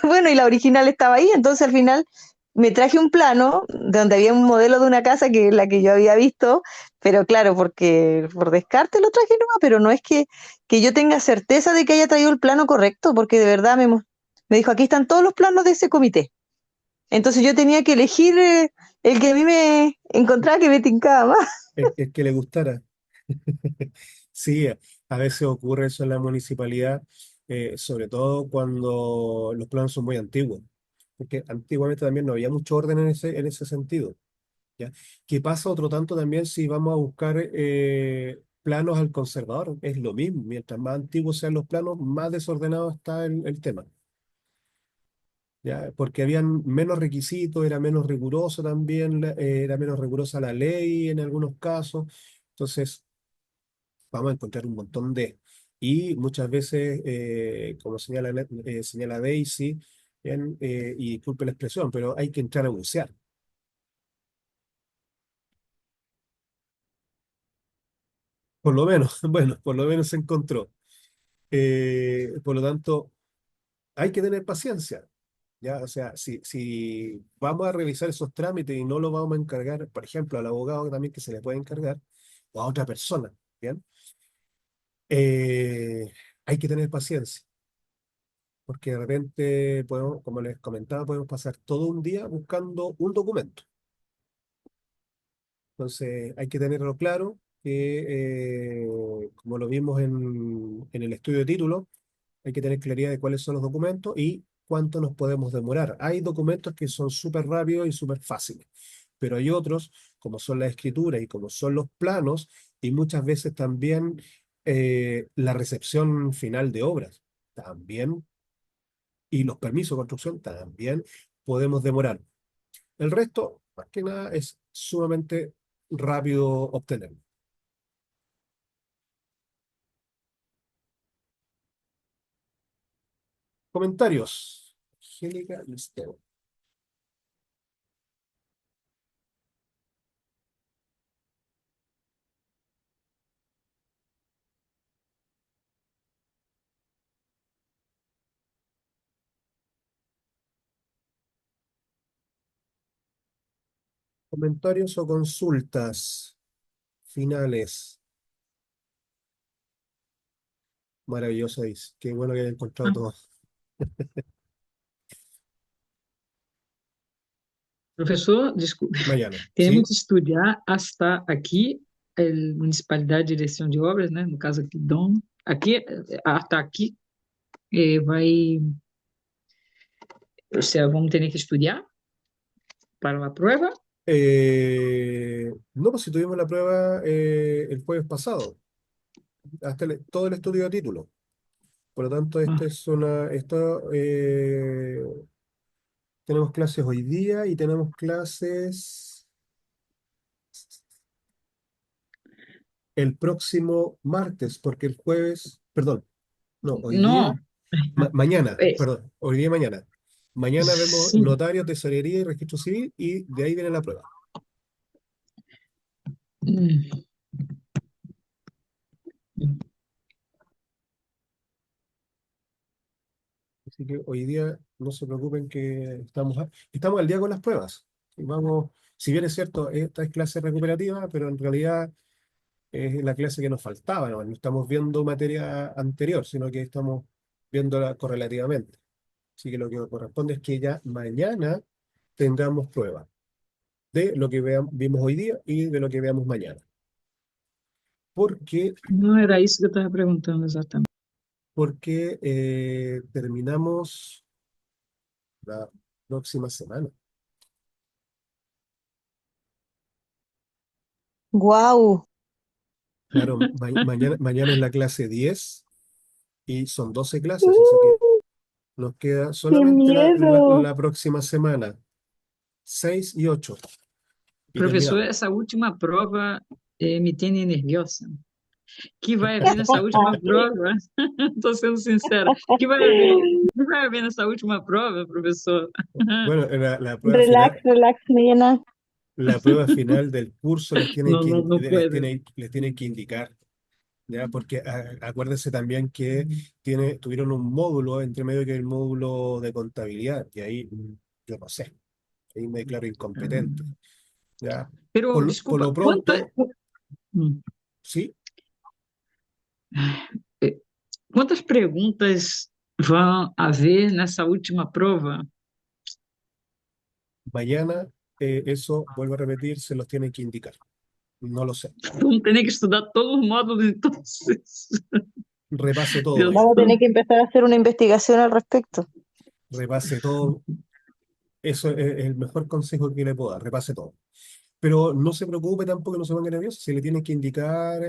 Bueno, y la original estaba ahí, entonces al final me traje un plano donde había un modelo de una casa que es la que yo había visto, pero claro, porque por descarte lo traje nomás, pero no es que yo tenga certeza de que haya traído el plano correcto, porque de verdad me dijo, aquí están todos los planos de ese comité. Entonces yo tenía que elegir el que a mí me encontraba que me tincaba más. el que le gustara. Sí, a veces ocurre eso en la municipalidad, sobre todo cuando los planos son muy antiguos, porque antiguamente también no había mucho orden en ese sentido, ¿ya? ¿Qué pasa otro tanto también si vamos a buscar planos al conservador? Es lo mismo, mientras más antiguos sean los planos, más desordenado está el tema, ¿ya? Porque habían menos requisitos, era menos riguroso también, era menos rigurosa la ley en algunos casos, entonces vamos a encontrar un montón de. Y muchas veces, como señala Daisy, y disculpe la expresión, pero hay que entrar a bucear. Por lo menos, bueno, por lo menos se encontró. Por lo tanto, hay que tener paciencia. ¿Ya? O sea, si vamos a revisar esos trámites y no lo vamos a encargar, por ejemplo, al abogado también que se le puede encargar, o a otra persona, ¿bien? Eh, hay que tener paciencia, porque de repente podemos, como les comentaba, podemos pasar todo un día buscando un documento. Entonces hay que tenerlo claro que, como lo vimos en el estudio de título, hay que tener claridad de cuáles son los documentos y cuánto nos podemos demorar. Hay documentos que son súper rápidos y súper fáciles, pero hay otros, como son la escritura y como son los planos, y muchas veces también la recepción final de obras, también, y los permisos de construcción, también podemos demorar. El resto, más que nada, es sumamente rápido obtenerlo. Comentarios. Angélica Listeo. Comentarios o consultas finales. Maravilloso, dice. Qué bueno que haya encontrado Ah, todo. professor, desculpe, Mañana, teremos ¿sí? de estudar hasta aqui, a Municipalidade de Direção de Obras, né? No caso aqui, DOM. Aqui, hasta aqui, vai, ou seja, vamos ter que estudar para a prova. No, pues si tuvimos la prueba el jueves pasado, hasta todo el estudio de título. Por lo tanto, Ah, tenemos clases hoy día y tenemos clases el próximo martes, porque el jueves, perdón, no, hoy día, não, mañana, é, perdón, hoy día y mañana. Mañana vemos sim. notario, tesorería y registro civil y de ahí viene la prueba. Hum, hum. Así que hoy día no se preocupen que estamos al día con las pruebas. Y vamos, si bien es cierto, esta es clase recuperativa, pero en realidad es la clase que nos faltaba, ¿no? No estamos viendo materia anterior, sino que estamos viéndola correlativamente. Así que lo que corresponde es que ya mañana tendremos prueba de lo que vimos hoy día y de lo que veamos mañana. Porque, Não era isso que eu estava perguntando exatamente. porque terminamos la próxima semana. Guau. Claro, mañana es la clase 10 y son 12 clases, así que nos queda ¡Qué solamente miedo! la próxima semana, 6 y 8, y Professor, terminamos. essa última prova me tem nerviosa. Que vai haver nessa última prova? Estou sendo sincera. Que vai haver nessa última prova, professor? Bueno, la prueba Relax, final, relax, Mariana. la prueba final del curso les tiene Não, que, não, não puedo. les tiene que indicar, ¿ya? Porque acuérdense también que tuvieron un módulo entre medio que el módulo de contabilidad, y ahí yo no sé, ahí me declaro incompetente, ¿ya? Pero, Por desculpa, lo pronto, hum, sí, eh, quantas perguntas vão haver nessa última prova? mañana eso, vuelvo a repetir, se los tienen que indicar. No lo sé. Vamos ter que estudar todos os módulos, então. Repase todo, Deus oiga. Vamos a tener santo. que empezar a hacer una investigación al respecto. Repase todo. Eso es el mejor consejo que le puedo dar. Repase todo. Pero no se preocupe tampoco, no se ponga nervioso. Se le tiene que indicar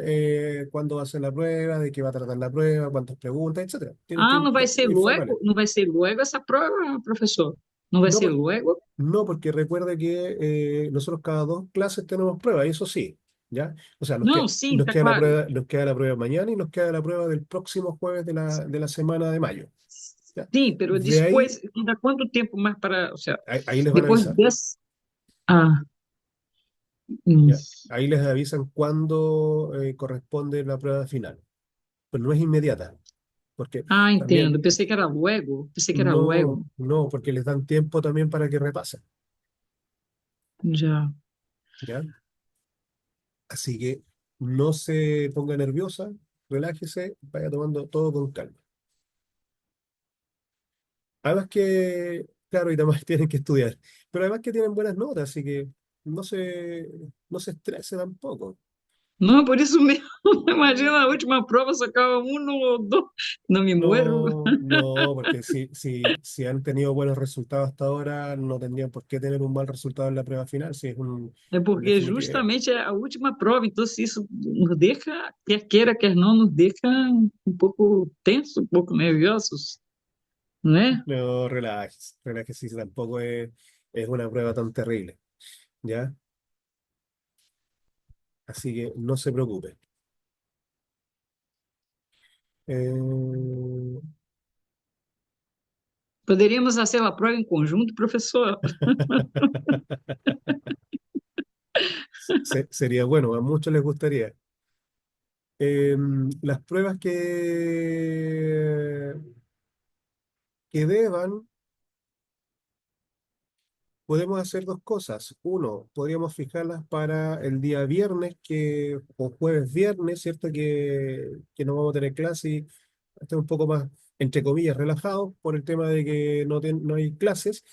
cuándo va a hacer la prueba, de qué va a tratar la prueba, cuántas preguntas, etcétera. Tienen que Ah, não vai ser informarle. luego? Não vai ser luego essa prova, professor? Não vai No, ser luego? no, porque recuerde que nosotros cada 2 clases tenemos prueba, y eso sí, ¿ya? O sea, Não, sim, tá claro. nos queda la prueba mañana y nos queda la prueba del próximo jueves de la semana de mayo, ¿ya? Sim, pero De ahí, depois, ainda quanto tempo mais para, ou seja, ahí les van a depois avisar, desse... Ah, hum. ¿ya? Ahí les avisan cuándo corresponde la prueba final, pero no es inmediata, porque Ah, también entendo. Pensei que era luego. Pensei que era luego. no, porque les dan tiempo también para que repasen, Já. ¿ya? Así que no se ponga nerviosa, relájese, vaya tomando todo con calma. Además que, claro, y además tienen que estudiar, pero además que tienen buenas notas, así que no se, no se estrese tampoco. Não, por isso mesmo. Imagina a última prova, sacava um no dois, não me muero. No, no, porque si han tenido buenos resultados hasta ahora, no tendrían por qué tener un mal resultado en la prueba final, si es É en porque definitiva. justamente é a última prova, então se isso nos deixa, quer queira, quer não, nos deixa um pouco tenso, um pouco nerviosos, né? No, relájese, relájese, si tampoco es una prueba tan terrible, ¿ya? Así que no se preocupe. Eh, Poderíamos fazer a prova em conjunto, professor. sería bueno, a muchos les gustaría. Las pruebas que deban, podemos hacer dos cosas. Uno, podríamos fijarlas para el día viernes o jueves viernes, ¿cierto? Que no vamos a tener clase y estar un poco más, entre comillas, relajado por el tema de que no hay clases.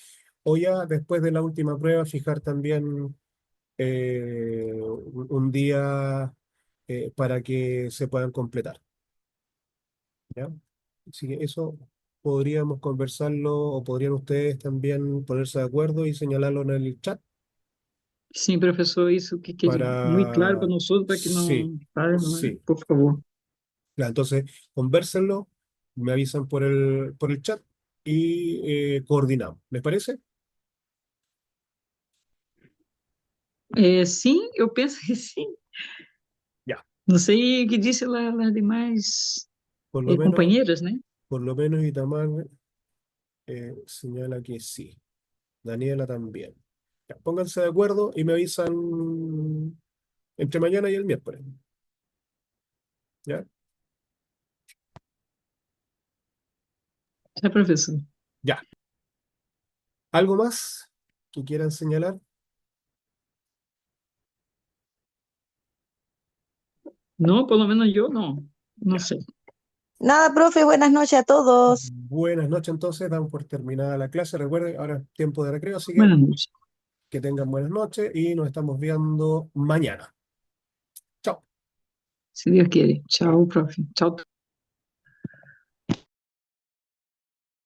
O ya después de la última prueba, fijar también un día para que se puedan completar. ¿Ya? Así que eso podríamos conversarlo o podrían ustedes también ponerse de acuerdo y señalarlo en el chat Sim, professor, isso que quede muito claro para para... nós outros, para que Sí, não pare, não é? sí. Por favor. Claro, entonces, convérsenlo, me avisan por el chat y coordinamos. ¿Les parece? É, sim, eu penso que sim. Ya, Não sei o que disse lá, as demais por lo menos, companheiras, né? por lo menos Itamar señala que sí. Daniela también. Ya, pónganse de acuerdo y me avisan entre mañana y el miércoles. ¿Ya? É, professor. Ya. ¿Algo más que quieran señalar? Não, pelo menos eu não. Não Ya. sei. Nada, profe, buenas noches a todos. Buenas noches entonces, damos por terminada la clase. Recuerden, ahora es tiempo de recreo, así Boa noite. que tengan buenas noches y nos estamos viendo mañana. Chao. Se Deus querer. Tchau, prof. Tchau.